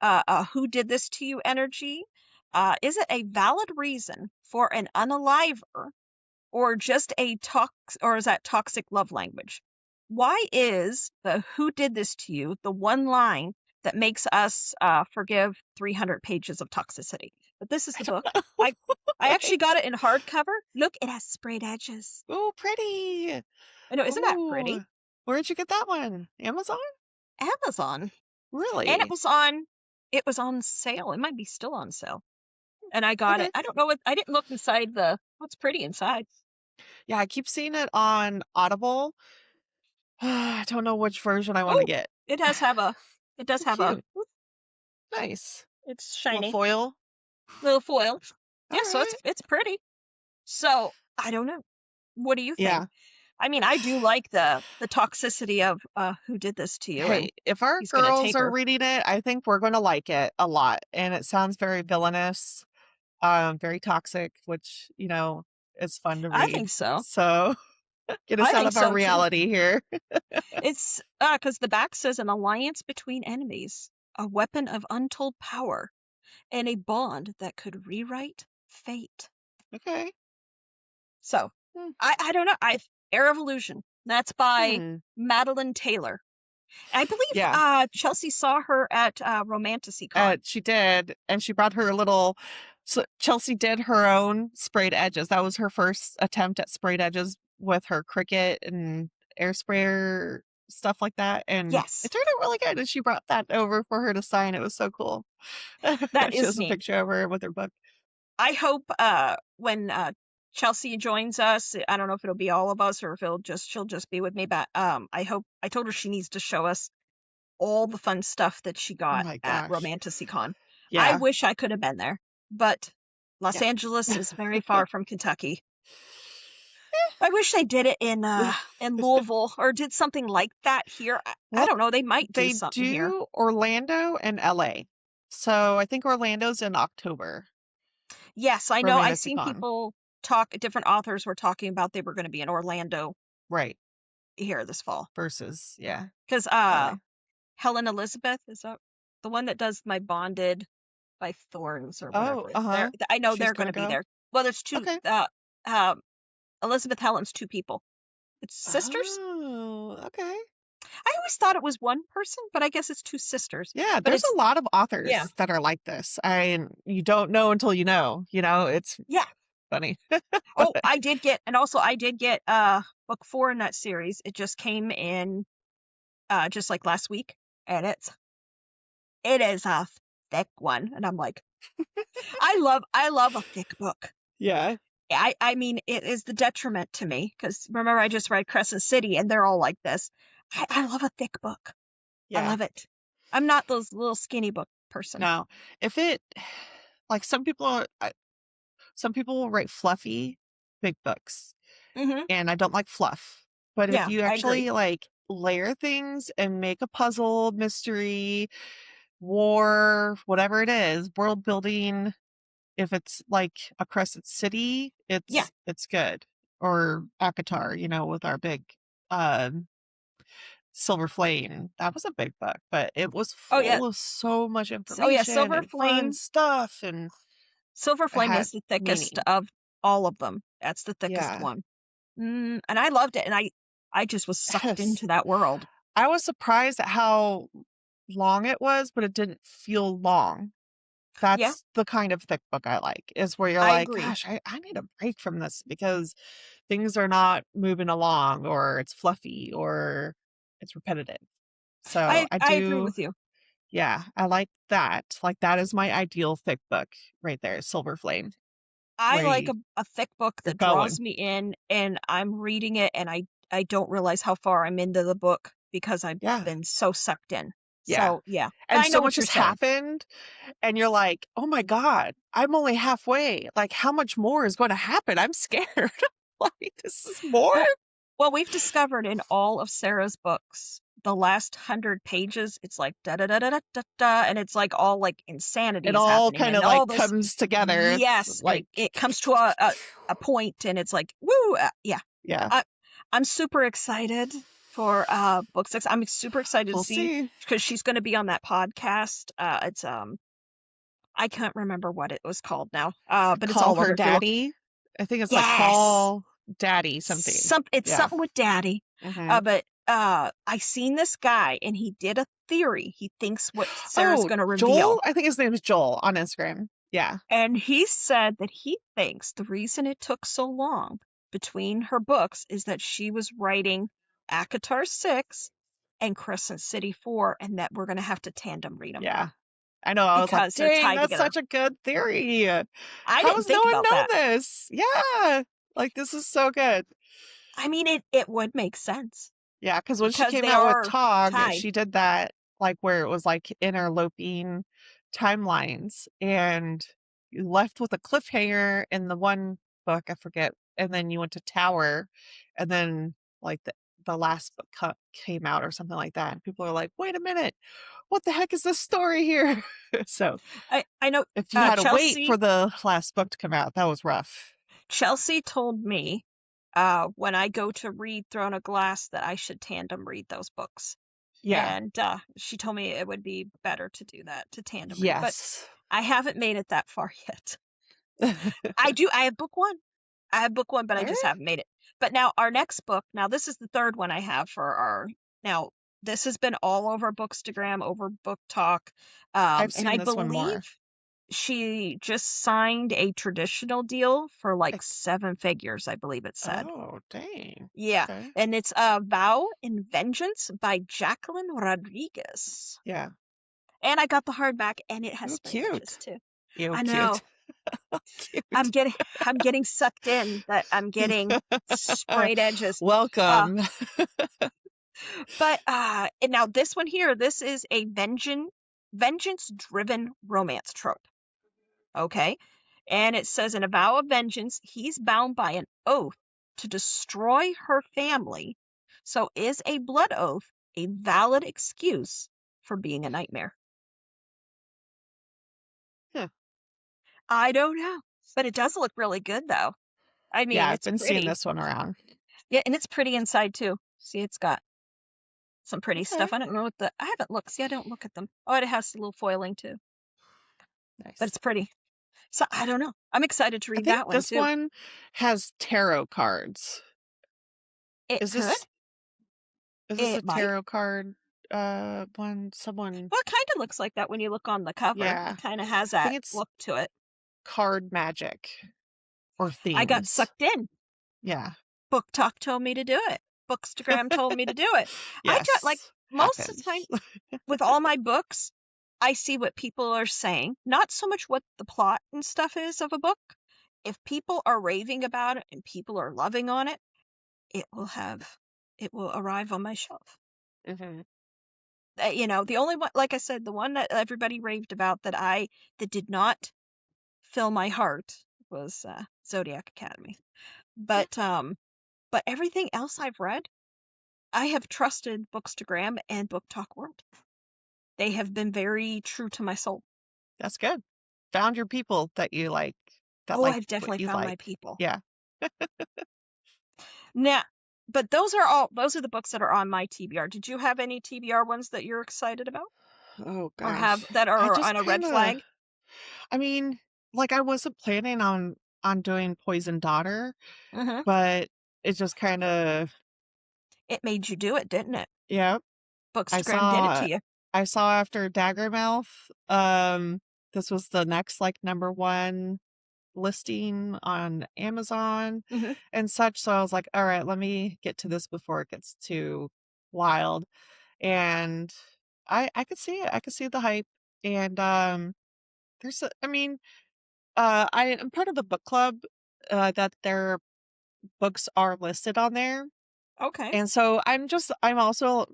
who did this to you energy. Is it a valid reason for an unaliver or just or is that toxic love language? Why is the who did this to you the one line that makes us forgive 300 pages of toxicity? but this is the book. I actually got it in hardcover. Look, it has sprayed edges. Oh, pretty. I know, isn't that pretty? Ooh. Where'd you get that one? Amazon? Amazon. Really? And it was on sale. It might be still on sale. And I got Okay. it. I don't know what, I didn't look inside what's pretty inside. Yeah, I keep seeing it on Audible. I don't know which version I want to get. It does have a, Cute. Nice. it's Little shiny. foil. Little foil. Yeah, All so right. it's pretty. So I don't know. What do you think? Yeah. I mean, I do like the toxicity of who did this to you. Hey, And if our he's gonna girls take are her. reading it, I think we're going to like it a lot. And it sounds very villainous, very toxic, which, is fun to read. I think so. So get us out of our reality here. It's because the back says an alliance between enemies, a weapon of untold power, and a bond that could rewrite fate. Okay. So I don't know. Air of Illusion. That's by Madeline Taylor. I believe Chelsea saw her at Romantasy Con. She did, and she brought her little. So Chelsea did her own sprayed edges. That was her first attempt at sprayed edges with her Cricut and air sprayer stuff like that. And yes, it turned out really good. And she brought that over for her to sign. It was so cool. That she is has neat. a picture of her with her book. I hope when Chelsea joins us, I don't know if it'll be all of us or if she'll just be with me, but I told her she needs to show us all the fun stuff that she got at Romantasy Con. Yeah. I wish I could have been there, but Los Angeles is very far from Kentucky. I wish they did it in Louisville or did something like that here. I don't know. They might do something here. They do Orlando and LA. So I think Orlando's in October. Yes, I know. I've seen people different authors were talking about they were going to be in Orlando. Right. Here this fall. Versus, yeah. Because Helen Elizabeth is the one that does My Bonded by Thorns or whatever. I know they're going to be there. Well, there's two. Okay. Elizabeth Helen's two people. It's sisters. Oh, okay. I always thought it was one person, but I guess it's two sisters. Yeah, there's a lot of authors that are like this. You don't know until you know. It's funny. I did get book 4 in that series. It just came in just like last week, and it is a thick one, and I'm like, I love a thick book. Yeah. I mean, it is the detriment to me because remember I just read Crescent City, and they're all like this. I love a thick book. Yeah. I love it. I'm not those little skinny book person. No, if it like some people will write fluffy big books, and I don't like fluff. But if you actually like layer things and make a puzzle, mystery, war, whatever it is, world building. If it's like a Crescent City, it's good. Or Akatar, with our big Silver Flame. That was a big book, but it was full of so much information. Silver Flame fun stuff, and Silver Flame is the thickest of all of them. That's the thickest one. And I loved it, and I just was sucked into that world. I was surprised at how long it was, but it didn't feel long. That's the kind of thick book I like, is where you're like, gosh, I need a break from this because things are not moving along, or it's fluffy, or it's repetitive. So I agree with you. Yeah, I like that. Like, that is my ideal thick book right there, Silver Flame. I like a thick book that draws me in, and I'm reading it, and I don't realize how far I'm into the book because I've been so sucked in. Yeah. So, yeah. And so much has happened, and you're like, oh my God, I'm only halfway. Like, how much more is going to happen? I'm scared. Like, this is more? Well, we've discovered in all of Sarah's books, the last 100 pages, it's like da-da-da-da-da-da, and it's like all like insanity. It all kind of like comes together. Yes. Like it comes to a point, and it's like, woo. Yeah. I'm super excited for book 6. I'm super excited to see because she's going to be on that podcast. It's I can't remember what it was called now. But it's all her Daddy. I think it's like Call Daddy something. It's something with Daddy. But I seen this guy, and he did a theory. He thinks what Sarah's going to reveal. Joel? I think his name is Joel on Instagram. Yeah. And he said that he thinks the reason it took so long between her books is that she was writing ACOTAR 6 and Crescent City 4, and that we're going to have to tandem read them Yeah. I know. I was like, because they're dang, tied that's together. such a good theory. I How didn't does no think one about know that. this? Yeah. Like, this is so good. I mean, it would make sense Yeah, because when she because came they out with are Tog, tied. she did that, like, where it was, like, interloping timelines, and you left with a cliffhanger in the one book, I forget, and then you went to Tower, and then, like, the last book came out or something like that, and people are like, "Wait a minute, what the heck is this story here?" So, I know if you had to wait for Chelsea the last book to come out, that was rough. Chelsea told me when I go to read Throne of Glass that I should tandem read those books. Yeah. And she told me it would be better to do that, to tandem read. But Yes. I haven't made it that far yet. I have book one. I have book one, but I just Alright. haven't made it. But now our next book, now this is the third one I have for our now this has been all over Bookstagram, over Book Talk. I've And seen I this one believe more. she just signed a traditional deal for like Like, 7 figures, I believe it said. oh, dang. Yeah, Okay. and it's Vow and Vengeance by Jacqueline Rodriguez. Yeah. And I got the hardback, and it has Ew, spray edges cute. too. Ew, I know. cute. Cute. I'm getting sucked in that I'm getting sprayed edges. Uh, Welcome. but and now this one here, this is a vengeance driven romance trope. Okay. And it says in a vow of vengeance, he's bound by an oath to destroy her family. So is a blood oath a valid excuse for being a nightmare? Huh. I don't know. But it does look really good though. I mean, Yeah, I've it's been seeing pretty. this one around. Yeah, and it's pretty inside too. See, it's got some pretty Okay. stuff. I don't know what I haven't looked. See, I don't look at them. Oh, it has a little foiling too. But Nice. it's pretty. So I don't know. I'm excited to I read think that one this too. one has tarot cards. It Is could. this a It might. tarot card one? Someone, Well, it kind of looks like that when you look on the cover. yeah. It kind of has I that think it's look to it. card magic or I got themes. sucked in. Yeah. Book Talk told me to do it. Bookstagram told me to do it. I just like Yes. most of the time Happens. with all my books, I see what people are saying, not so much what the plot and stuff is of a book. If people are raving about it and people are loving on it, it will have it will arrive on my shelf. Hmm. The only one, like I said, the one that everybody raved about that did not fill my heart was Zodiac Academy. Yeah, But everything else I've read, I have trusted Bookstagram and Book Talk World. They have been very true to my soul. that's good. Found your people that you that Oh, like I've what definitely you found my like. people. Yeah. Now, but those are the books that are on my TBR. Did you have any TBR ones that you're excited about Oh or gosh. have that I are just on a red kind of flag? I mean, like I wasn't planning on doing Poison Daughter, Hmm. but it just kind of It made you do it, didn't it? yeah. I Bookstagram did it saw to you. I saw after Daggermouth, this was the next like number one listing on Amazon Hmm. and such. So I was like, all right, let me get to this before it gets too wild. And I could see it. I could see the hype. And I mean, I am part of the book club that their books are listed on there. Okay. And so I'm also,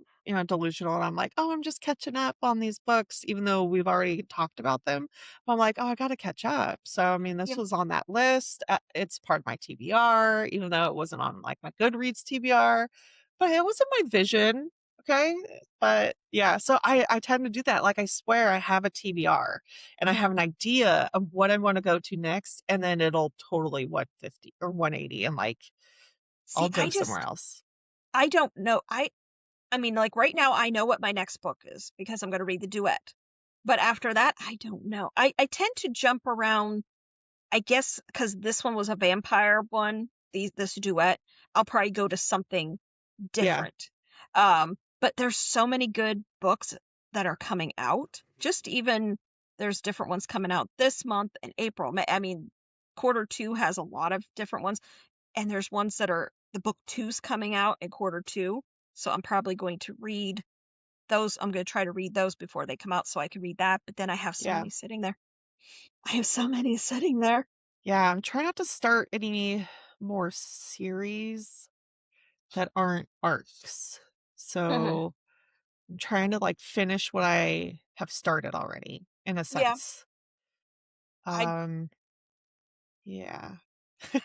delusional. And I'm like, oh, I'm just catching up on these books, even though we've already talked about them. But I'm like, oh, I got to catch up. So, I mean, this Yeah. was on that list. It's part of my TBR, even though it wasn't on like my Goodreads TBR, but it was in my vision. Okay. But yeah, so I tend to do that. Like, I swear I have a TBR and I Hmm. have an idea of what I want to go to next. And then it'll totally 150 or 180 and like, See, I'll go somewhere else. I don't know. I mean, like right now, I know what my next book is because I'm going to read the duet. But after that, I don't know. I tend to jump around, I guess, because this one was a vampire one, this duet. I'll probably go to something Yeah. different. But there's so many good books that are coming out. Just even There's different ones coming out this month in April. I mean, quarter 2 has a lot of different ones, and there's ones that are the book 2's coming out in quarter 2. So I'm probably going to read those. I'm going to try to read those before they come out so I can read that. But then I have so Yeah. many sitting there. I have so many sitting there. Yeah, I'm trying not to start any more series that aren't arcs. Mhm. So I'm trying to like finish what I have started already in a Yeah, sense. I Um, yeah.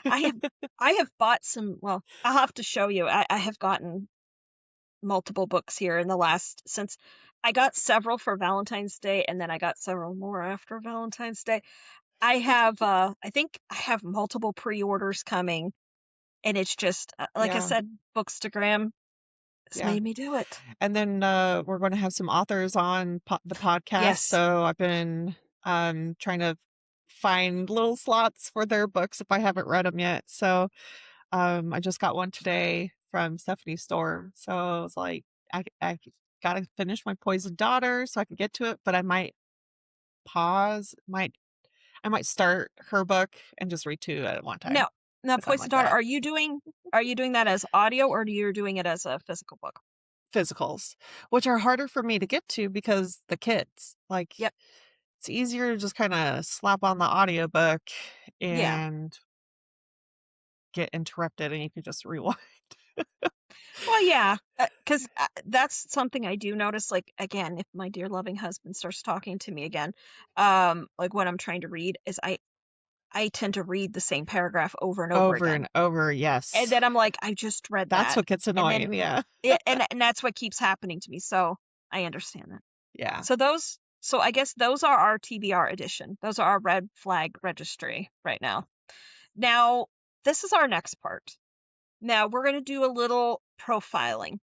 I have I have bought some. Well, I'll have to show you. I have gotten multiple books here in the last since I got several for Valentine's Day, and then I got several more after Valentine's Day. I have I think I have multiple pre-orders coming, and it's just like I Yeah. said, Bookstagram has Yeah. made me do it. And then we're going to have some authors on the podcast. Yes. So I've been trying to find little slots for their books if I haven't read them yet. So I just got one today from Stephanie's store. So I was like, I got to finish my Poisoned Daughter so I can get to it, but I might pause, I might start her book and just read two at one time No. Now, or something Poison like Daughter, that. are you doing that as audio or are you doing it as a physical book? Physicals, which are harder for me to get to because the kids, like, Yep. it's easier to just kind of slap on the audiobook Yeah. and get interrupted and you can just rewind. Well, yeah, because that's something I do notice. Like again, if my dear loving husband starts talking to me again, like when I'm trying to read, is I tend to read the same paragraph over and over Over again, and over, and yes. then I'm like, I just read That's that, what gets and then annoying, yeah. and that's what keeps happening to me. So I understand that. Yeah. So I guess those are our TBR edition. Those are our red flag registry right now. Now this is our next part. Now we're going to do a little profiling.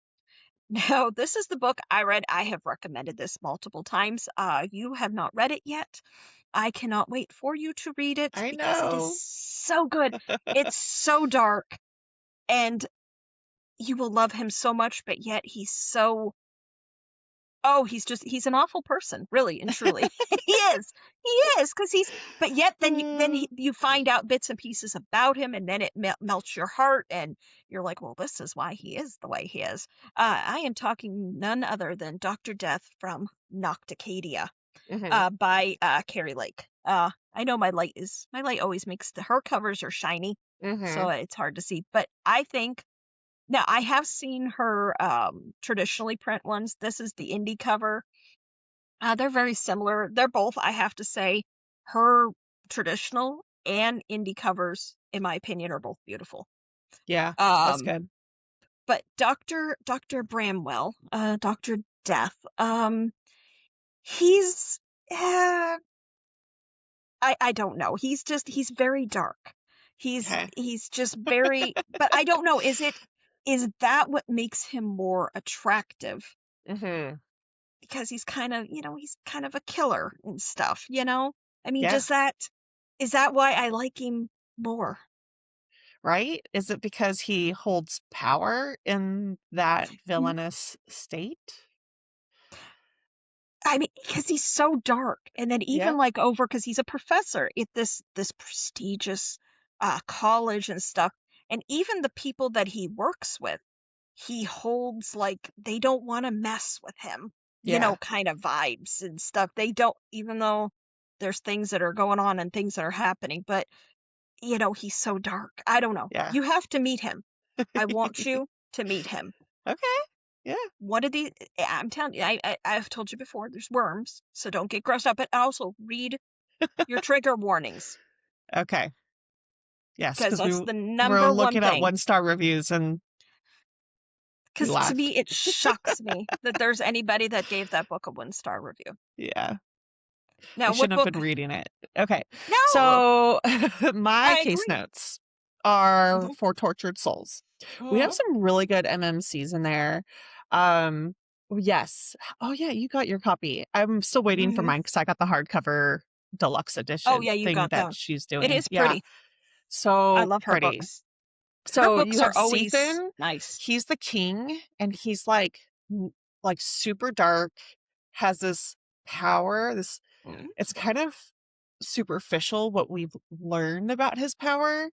Now, this is the book I read. I have recommended this multiple times. You have not read it yet. I cannot wait for you to read it I because it is know. so good. It's so dark, and you will love him so much, but yet he's so oh, he's an awful person, really and truly. He is. He is because but yet you find out bits and pieces about him, and then it melts your heart, and you're like, well, this is why he is the way he is. I am talking none other than Dr. Death from Nocticadia, Mhm. by Carrie Lake. I know my light always makes her covers are shiny, so Mhm. it's hard to see, but I think now, I have seen her traditionally print ones. This is the indie cover. They're very similar. They're both, I have to say, her traditional and indie covers, in my opinion, are both beautiful. Yeah, that's Um, good. but Dr. Bramwell, Dr. Death, he's I don't know. He's very dark. Okay. He's just very but I don't know, is that what makes him more attractive? Mhm. Because he's kind of a killer and stuff. I mean, Yeah. is that why I like him more? Right? Is it because he holds power in that N- villainous state? I mean, because he's so dark, and then Yeah. even like over because he's a professor at this prestigious college and stuff, and even the people that he works with, he holds like they don't want to mess with him, Yeah. kind of vibes and stuff. They don't, even though there's things that are going on and things that are happening, but he's so dark. I don't know. Yeah. You have to meet him. I want you to meet him. Okay. Yeah. One of these, I'm telling you, I've told you before, there's worms, so don't get grossed out, but also read your trigger warnings Okay. Yes, because because that's the we're number one looking at thing. 1-star reviews and we Because to laughed. me, it shocks me that there's anybody that gave that book a 1-star review. Yeah. Now, We what shouldn't have book? been reading it. Okay. No, So my I case agree. notes are Mhm. for Tortured Souls. We have Mhm. some really good MMCs in there. Um, yes. Oh yeah, you got your copy. I'm still waiting for Mhm. mine because I got the hardcover deluxe Oh edition yeah, you thing got that that. she's It doing. is Yeah. pretty. I So love her pretty. books. Her So you books are have always Sethan. nice. He's the king, and he's like super dark, has this power, this It's kind of superficial what we've learned about his power.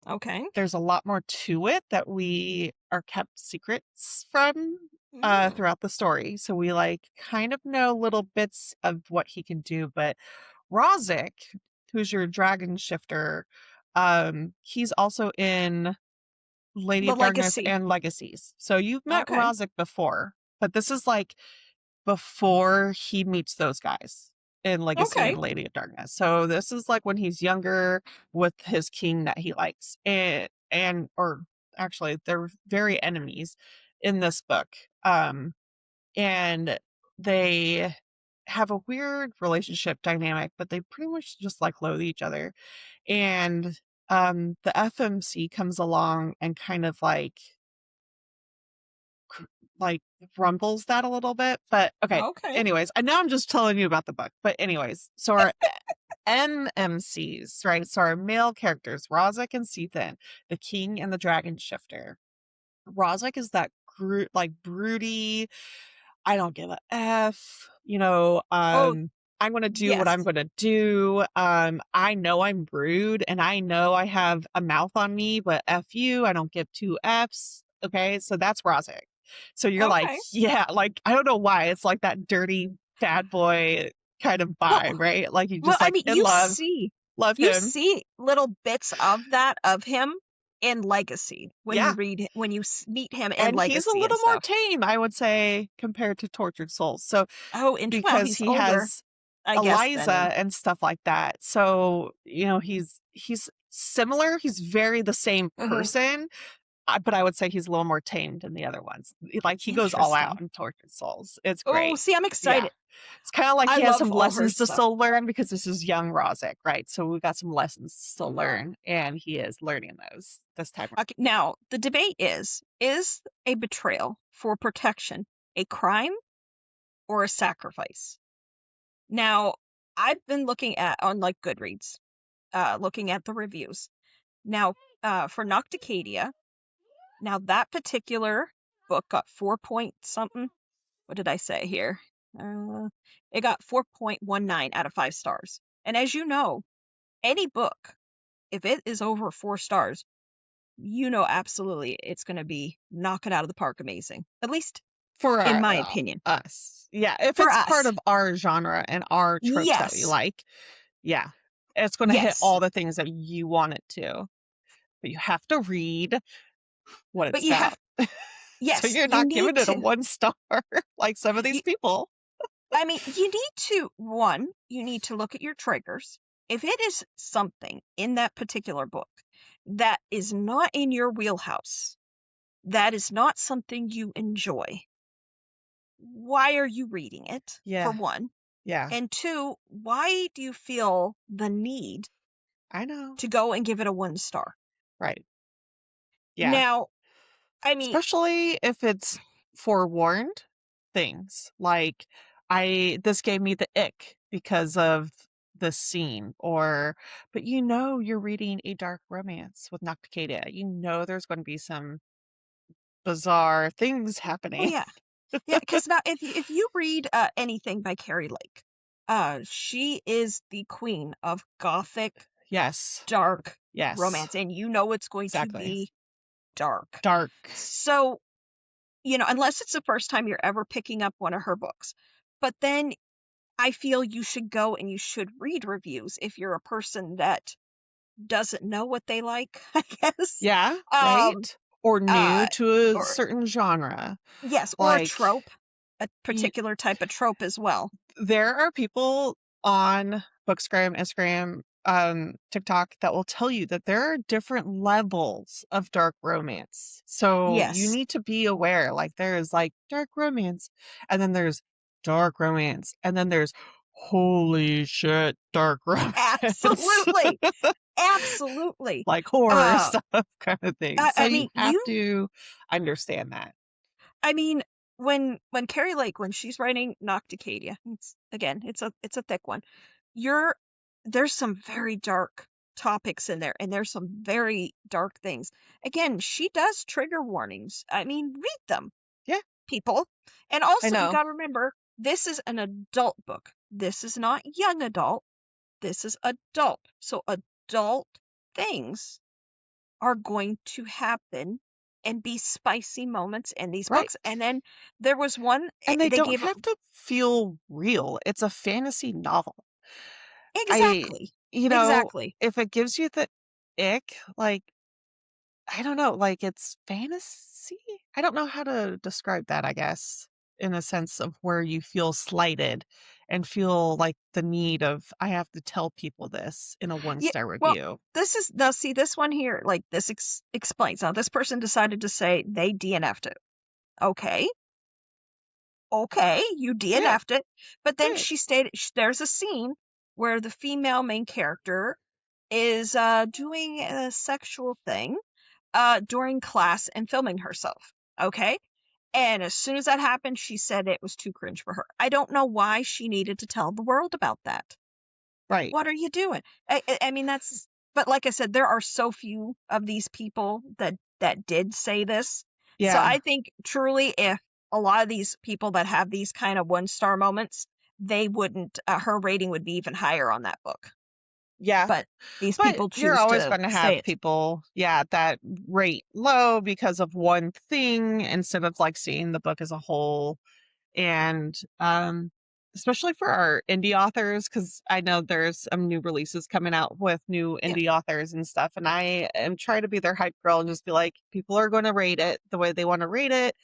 Okay. There's a lot more to it that we are kept secrets from Mm. throughout the story. So we like kind of know little bits of what he can do. But Rozic, who's your dragon shifter, he's also in Lady The of Darkness legacy. and Legacies. So you've met Okay. Rozic before, but this is like before he meets those guys in Legacy Okay. and Lady of Darkness. So this is like when he's younger with his king that he likes. And or actually they're very enemies in this book. And they have a weird relationship dynamic, but they pretty much just like loathe each other. And the FMC comes along and kind of like rumbles that a little bit. But okay, Okay. anyways, I know I'm just telling you about the book, but anyways, so our MMCs, right? So our male characters, Rozic and Sethan, the king and the dragon shifter. Rozic is that like broody, I don't give a F, Oh, I'm going to do what I'm yes. going to do. I know I'm rude and I know I have a mouth on me, but F you, I don't give two Fs. Okay. So that's Rozic. So you're like, Okay. yeah, like, I don't know why. It's like that dirty bad boy kind of Well, vibe, right? Like you well, just I like mean, in love you him. see little bits of that of him in Legacy when Yeah. you meet him in And he's a Legacy and little more stuff. tame, I would say, compared to Tortured Souls. So Oh, well, because he's he older, has I guess, Eliza then. and stuff like that. So, he's similar. He's very the same Mhm. person, but I would say he's a little more tamed than the other ones. Like he goes all out Interesting. in Tortured Souls. It's Oh, great. see, I'm Yeah. excited. It's kind of like I he has love some all her lessons to stuff. still learn because this is young Rozic, right? So we've got some lessons to still Mhm. learn, and he is learning those this time. Okay, now the debate is a betrayal for protection a crime or a sacrifice? Now, I've been looking at on like Goodreads, looking at the reviews. Now, for Nocticadia, now that particular book got 4 point something. What did I say here? It got 4.19 out of 5 stars. And as you know, any book, if it is over 4 stars, absolutely it's going to be knock it out of the park amazing. At least For in my opinion. us. Yeah, if For it's part us. of our genre and our tropes that we Yes. like, yeah, it's going to hit Yes. all the things that you want it to. But you have to read what But it's you have about. So yes, you're you not need giving it a to. 1 star like some of these people. I mean, you need to look at your triggers. If it is something in that particular book that is not in your wheelhouse, that is not something you enjoy, why are you reading it, for Yeah, one? yeah, And two, why do you feel the need I know. to go and give it a 1 star? Right. Yeah. Now, I mean, Especially if it's forewarned things. Like this gave me the ick because of the scene, but you're reading a dark romance with Nocticadia. You know there's going to be some bizarre things oh happening. yeah. Yeah, because now if you read anything by Carrie Lake, she is the queen of gothic, Yes. dark Yes. romance, and you know it's going to Exactly. be dark. Dark. So, unless it's the first time you're ever picking up one of her books. But then I feel you should go and you should read reviews if you're a person that doesn't know what they like, I guess. Yeah, Um, right? Or new uh, to a or certain genre. yes, or a Like trope, a y- particular type of trope as well. there are people on Bookstagram, Instagram, TikTok that will tell you that there are different levels of dark romance. So you Yes. need to be aware. Like there is like dark romance, and then there's dark romance, and then there's holy shit dark romance. Absolutely. Absolutely. Like horror Uh, stuff kind of thing. I, So I you mean, have to understand that. I mean, when Carrie Lake, when she's writing Nocticadia, it's a thick one. You're there's some very dark topics in there, and there's some very dark things. Again, she does trigger warnings. I mean, read them, Yeah, people. And I also, you know. got to remember, this is an adult book. This is not young adult. This is adult. So adult things are going to happen and be spicy moments in these Right. books. And then there was one, And they they don't gave have to feel real. It's a fantasy novel. I exactly, you know, exactly. if it gives you the ick, like, I don't know, like, it's fantasy? I don't know how to describe that, I guess, in a sense of where you feel slighted and feel like the need of, "I have to tell people this in a Yeah, one-star well, review." this is now see this one here, like this explains. Now this person decided to say they DNF'd it. Okay, okay, you Yeah, DNF'd it, but then right, she stated there's a scene where the female main character is doing a sexual thing during class and filming herself. Okay, and as soon as that happened, she said it was too cringe for her. I don't know why she needed to tell the world about that. right. What are you doing? I mean, that's, but like I said, there are so few of these people that did say this. So Yeah, I think truly, if a lot of these people that have these kind of 1-star moments, they wouldn't, her rating would be even higher on that book. yeah. But these But people you're choose always to gonna say have it. people, yeah, that rate low because of one thing instead of, like, seeing the book as a whole. And, especially for our indie authors, because I know there's some new releases coming out with new Yeah, indie authors and stuff, and I am trying to be their hype girl and just be like, "People are gonna rate it the way they wanna rate it."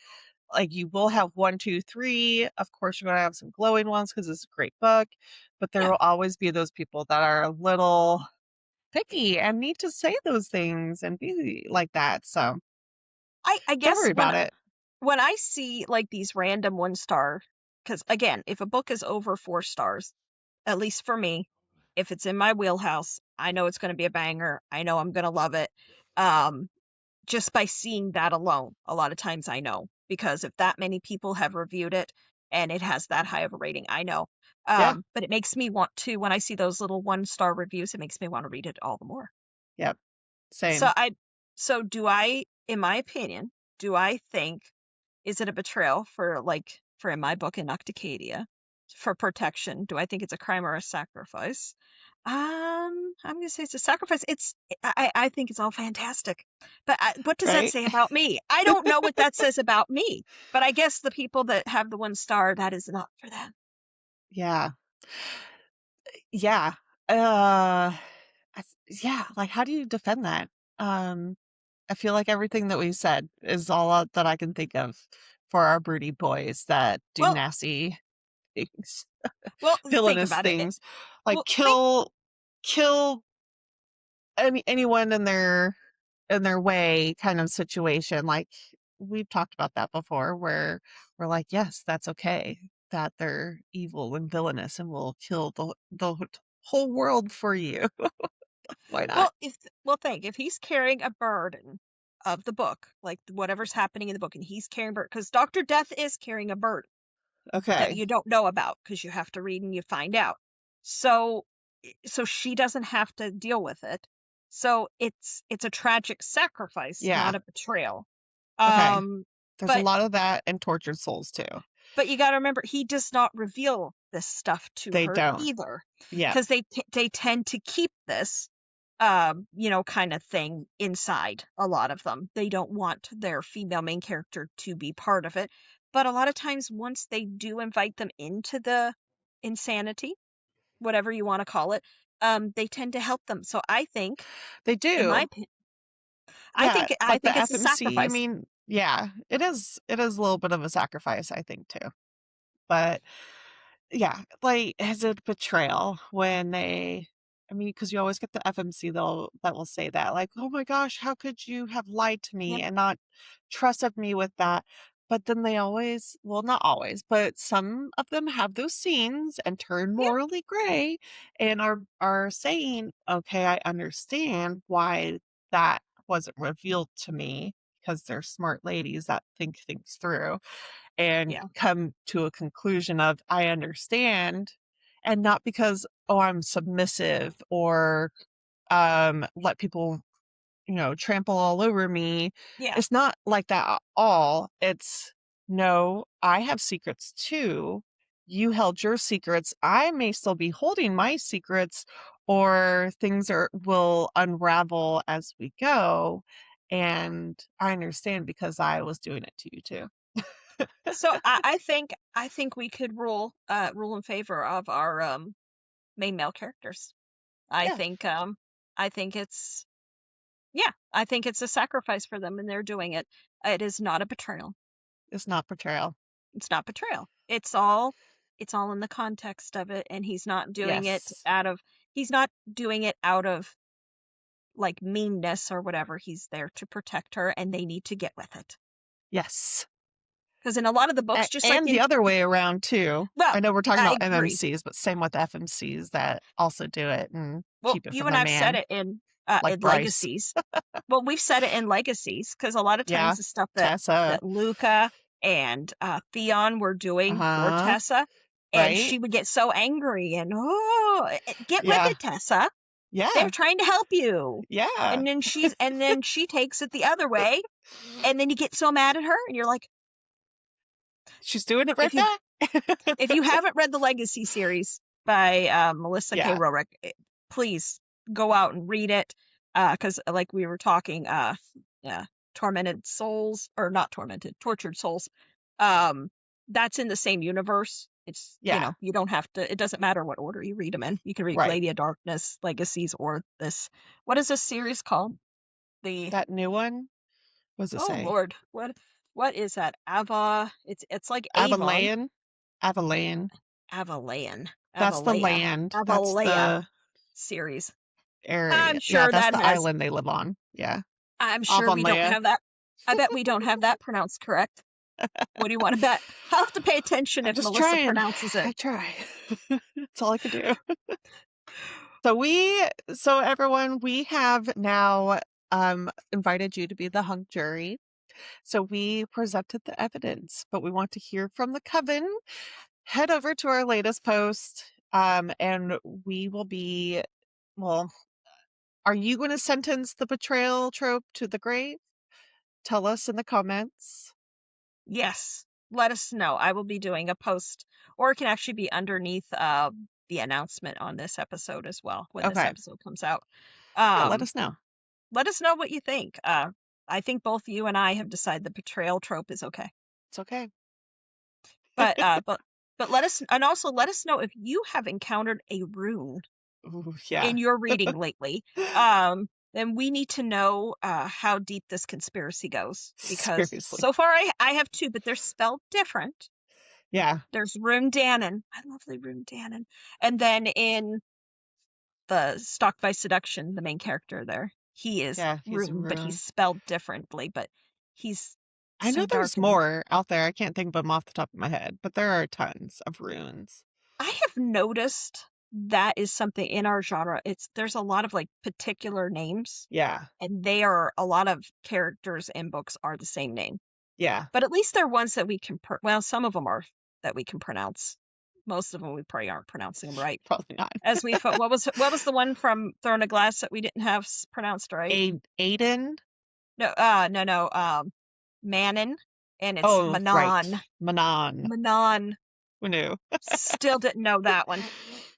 Like, you will have 1, 2, 3. Of course, you're gonna have some glowing ones because it's a great book, but there yeah. will always be those people that are a little picky and need to say those things and be like that, so I don't guess worry about it. when I see like these random 1-star, because again, if a book is over 4 stars, at least for me, if it's in my wheelhouse, I know it's going to be a banger. I know I'm going to love it. Um, just by seeing that alone, a lot of times I know because if that many people have reviewed it and it has that high of a rating, I know. Yeah, But it makes me want to, when I see those little 1-star reviews, it makes me want to read it all the more. yep, So same. do I, in my opinion, do I think, is it a betrayal for like, for in my book, Inucticadia, for protection? Do I think it's a crime or a sacrifice? I'm gonna say it's a sacrifice. I think it's all fantastic. But what does that Right? say about me? I don't know what that says about me. But I guess the people that have the 1 star, that is not for them. Yeah. Yeah. Uh, yeah, like, how do you defend that? Um, I feel like everything that we said is all that I can think of for our broody boys that do Well, nasty things, well, think villainous about it. things, like Well, think, kill anyone in their way kind of situation. Like, we've talked about that before where we're like, yes, that's okay, that they're evil and villainous and will kill the whole world for you. Why not? well, think if he's carrying a burden of the book, like whatever's happening in the book, and he's carrying burden because Doctor Death is carrying a burden that Okay. you don't know about because you have to read and you find out. So she doesn't have to deal with it. So it's a tragic sacrifice, Yeah. not a betrayal. Okay. Um, There's a but lot of that in Tortured Souls too. you got to remember he does not reveal this stuff to They her don't. either Yeah. because they tend to keep this kind of thing inside. A lot of them, they don't want their female main character to be part of it, but a lot of times once they do invite them into the insanity, whatever you want to call it, they tend to help them. So I think, They in my do. opinion, Yeah, I but the think it's a FMC, I sacrifice. mean, yeah, it is a little bit of a sacrifice, I think, too. But yeah, like, is it betrayal when they, I mean, because you always get the FMC that will say that, like, "Oh my gosh, how could you have lied to Yeah, me and not trusted me with that?" But then they always, well, not always, but some of them have those scenes and turn yeah, morally gray and are saying, "Okay, I understand why that wasn't revealed to me," because they're smart ladies that think things through and yeah, come to a conclusion of, "I understand," and not because, "Oh, I'm submissive," or, let people, trample all over me. yeah, It's not like that at all. It's, "No, I have secrets too, you held your secrets. I may still be holding my secrets, or things will unravel as we go. And I understand because I was doing it to you too. So I think we could rule in favor of our main male characters. I Yeah, think I think it's yeah, I think it's a sacrifice for them and they're doing it. It is not a betrayal. it's not betrayal. It's not betrayal. It's all in the context of it, and he's not doing it Yes. out of like meanness or whatever. He's there to protect her and they need to get with it. Yes. Because in a lot of the books, just like And in the other way around too. well, I know we're talking I about agree. MMCs, but same with FMCs that also do it and Well, keep it you from and the I've said man, it like in Bryce. Legacies. Well, we've said it in Legacies because a lot of Yeah. times the stuff Tessa. that Luca and Theon were doing for Uh-huh. Tessa, and Right? she would get so angry and get with Yeah. it, Tessa. Yeah. They're trying to help you. Yeah. And then she takes it the other way, and then you get so mad at her, and you're like, She's doing it if right you back. if you haven't read the Legacy series by Melissa K. Yeah. Rorick, please go out and read it. Because like we were talking, tormented souls or not tormented, tortured souls. That's in the same universe. It's Yeah. you don't have to. It doesn't matter what order you read them in. You can read Right. Lady of Darkness, Legacies, or this. What is this series called? The That new one, what does it oh say? Lord, what is that? It's like Avon. Avalayan? Avalayan. Avalayan. That's the land. That's Avalea the series. area. I'm Yeah, sure that's that the has, island they live on. Yeah. I'm sure we don't Avonlea. have that. I bet we don't have that pronounced correct. What do you want to bet? I'll have to pay attention I'm if just Melissa trying. pronounces it. I try. That's all I can do. So everyone, we have now invited you to be the hunk jury. So we presented the evidence, but we want to hear from the coven. Head over to our latest post, and we will be, well, are you going to sentence the betrayal trope to the grave? Tell us in the comments. Yes, let us know. I will be doing a post, or it can actually be underneath the announcement on this episode as well when this Okay. episode comes out. Yeah, let us know. Let us know what you think. I think both you and I have decided the betrayal trope is okay. It's okay. But let us, and also let us know if you have encountered a rune Ooh, yeah. in your reading lately. Then we need to know how deep this conspiracy goes, because Seriously. so far I have two, but they're spelled different. Yeah. There's Rune Dannon. I love the Rune Dannon. And then in the Stalked by Seduction, the main character there, he is Yeah, he's a Rune, but Rune. he's spelled differently. But he's I know so dark. there's more out there. I can't think of them off the top of my head, but there are tons of runes. I have noticed that is something in our genre. There's a lot of like particular names, Yeah. and a lot of characters in books are the same name. Yeah. But at least they're ones that we can, well, some of them are that we can pronounce. Most of them we probably aren't pronouncing them right. Probably not. As we, what was the one from Throne of Glass that we didn't have pronounced right? Aiden? No, Manon, and it's Manon. Right. Manon. Manon. Who knew? Still didn't know that one.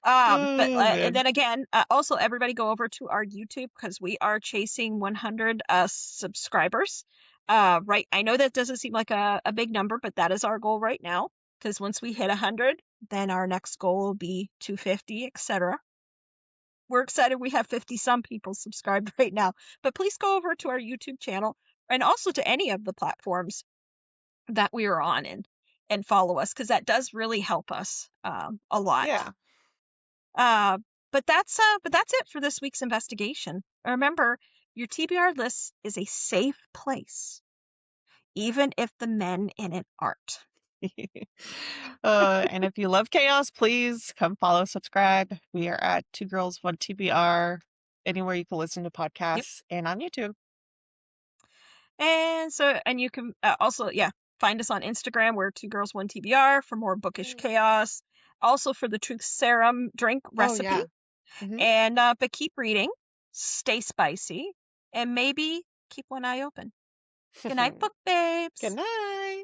But and then again, also everybody go over to our YouTube, because we are chasing 100 subscribers. Right, I know that doesn't seem like a big number, but that is our goal right now. Because once we hit 100, then our next goal will be 250, etc. We're excited. We have 50 some people subscribed right now. But please go over to our YouTube channel, and also to any of the platforms that we are on, and follow us, because that does really help us a lot. Yeah. But that's it for this week's investigation. Remember, your TBR list is a safe place, even if the men in it aren't. And if you love chaos, please come follow, subscribe. We are at 2 Girls 1 TBR, anywhere you can listen to podcasts, and on YouTube. And you can also, find us on Instagram. We're 2 Girls 1 TBR for more bookish chaos. Also for the Truth Serum drink recipe. Oh, yeah. And but keep reading, stay spicy, and maybe keep one eye open. Good night, book babes. Good night.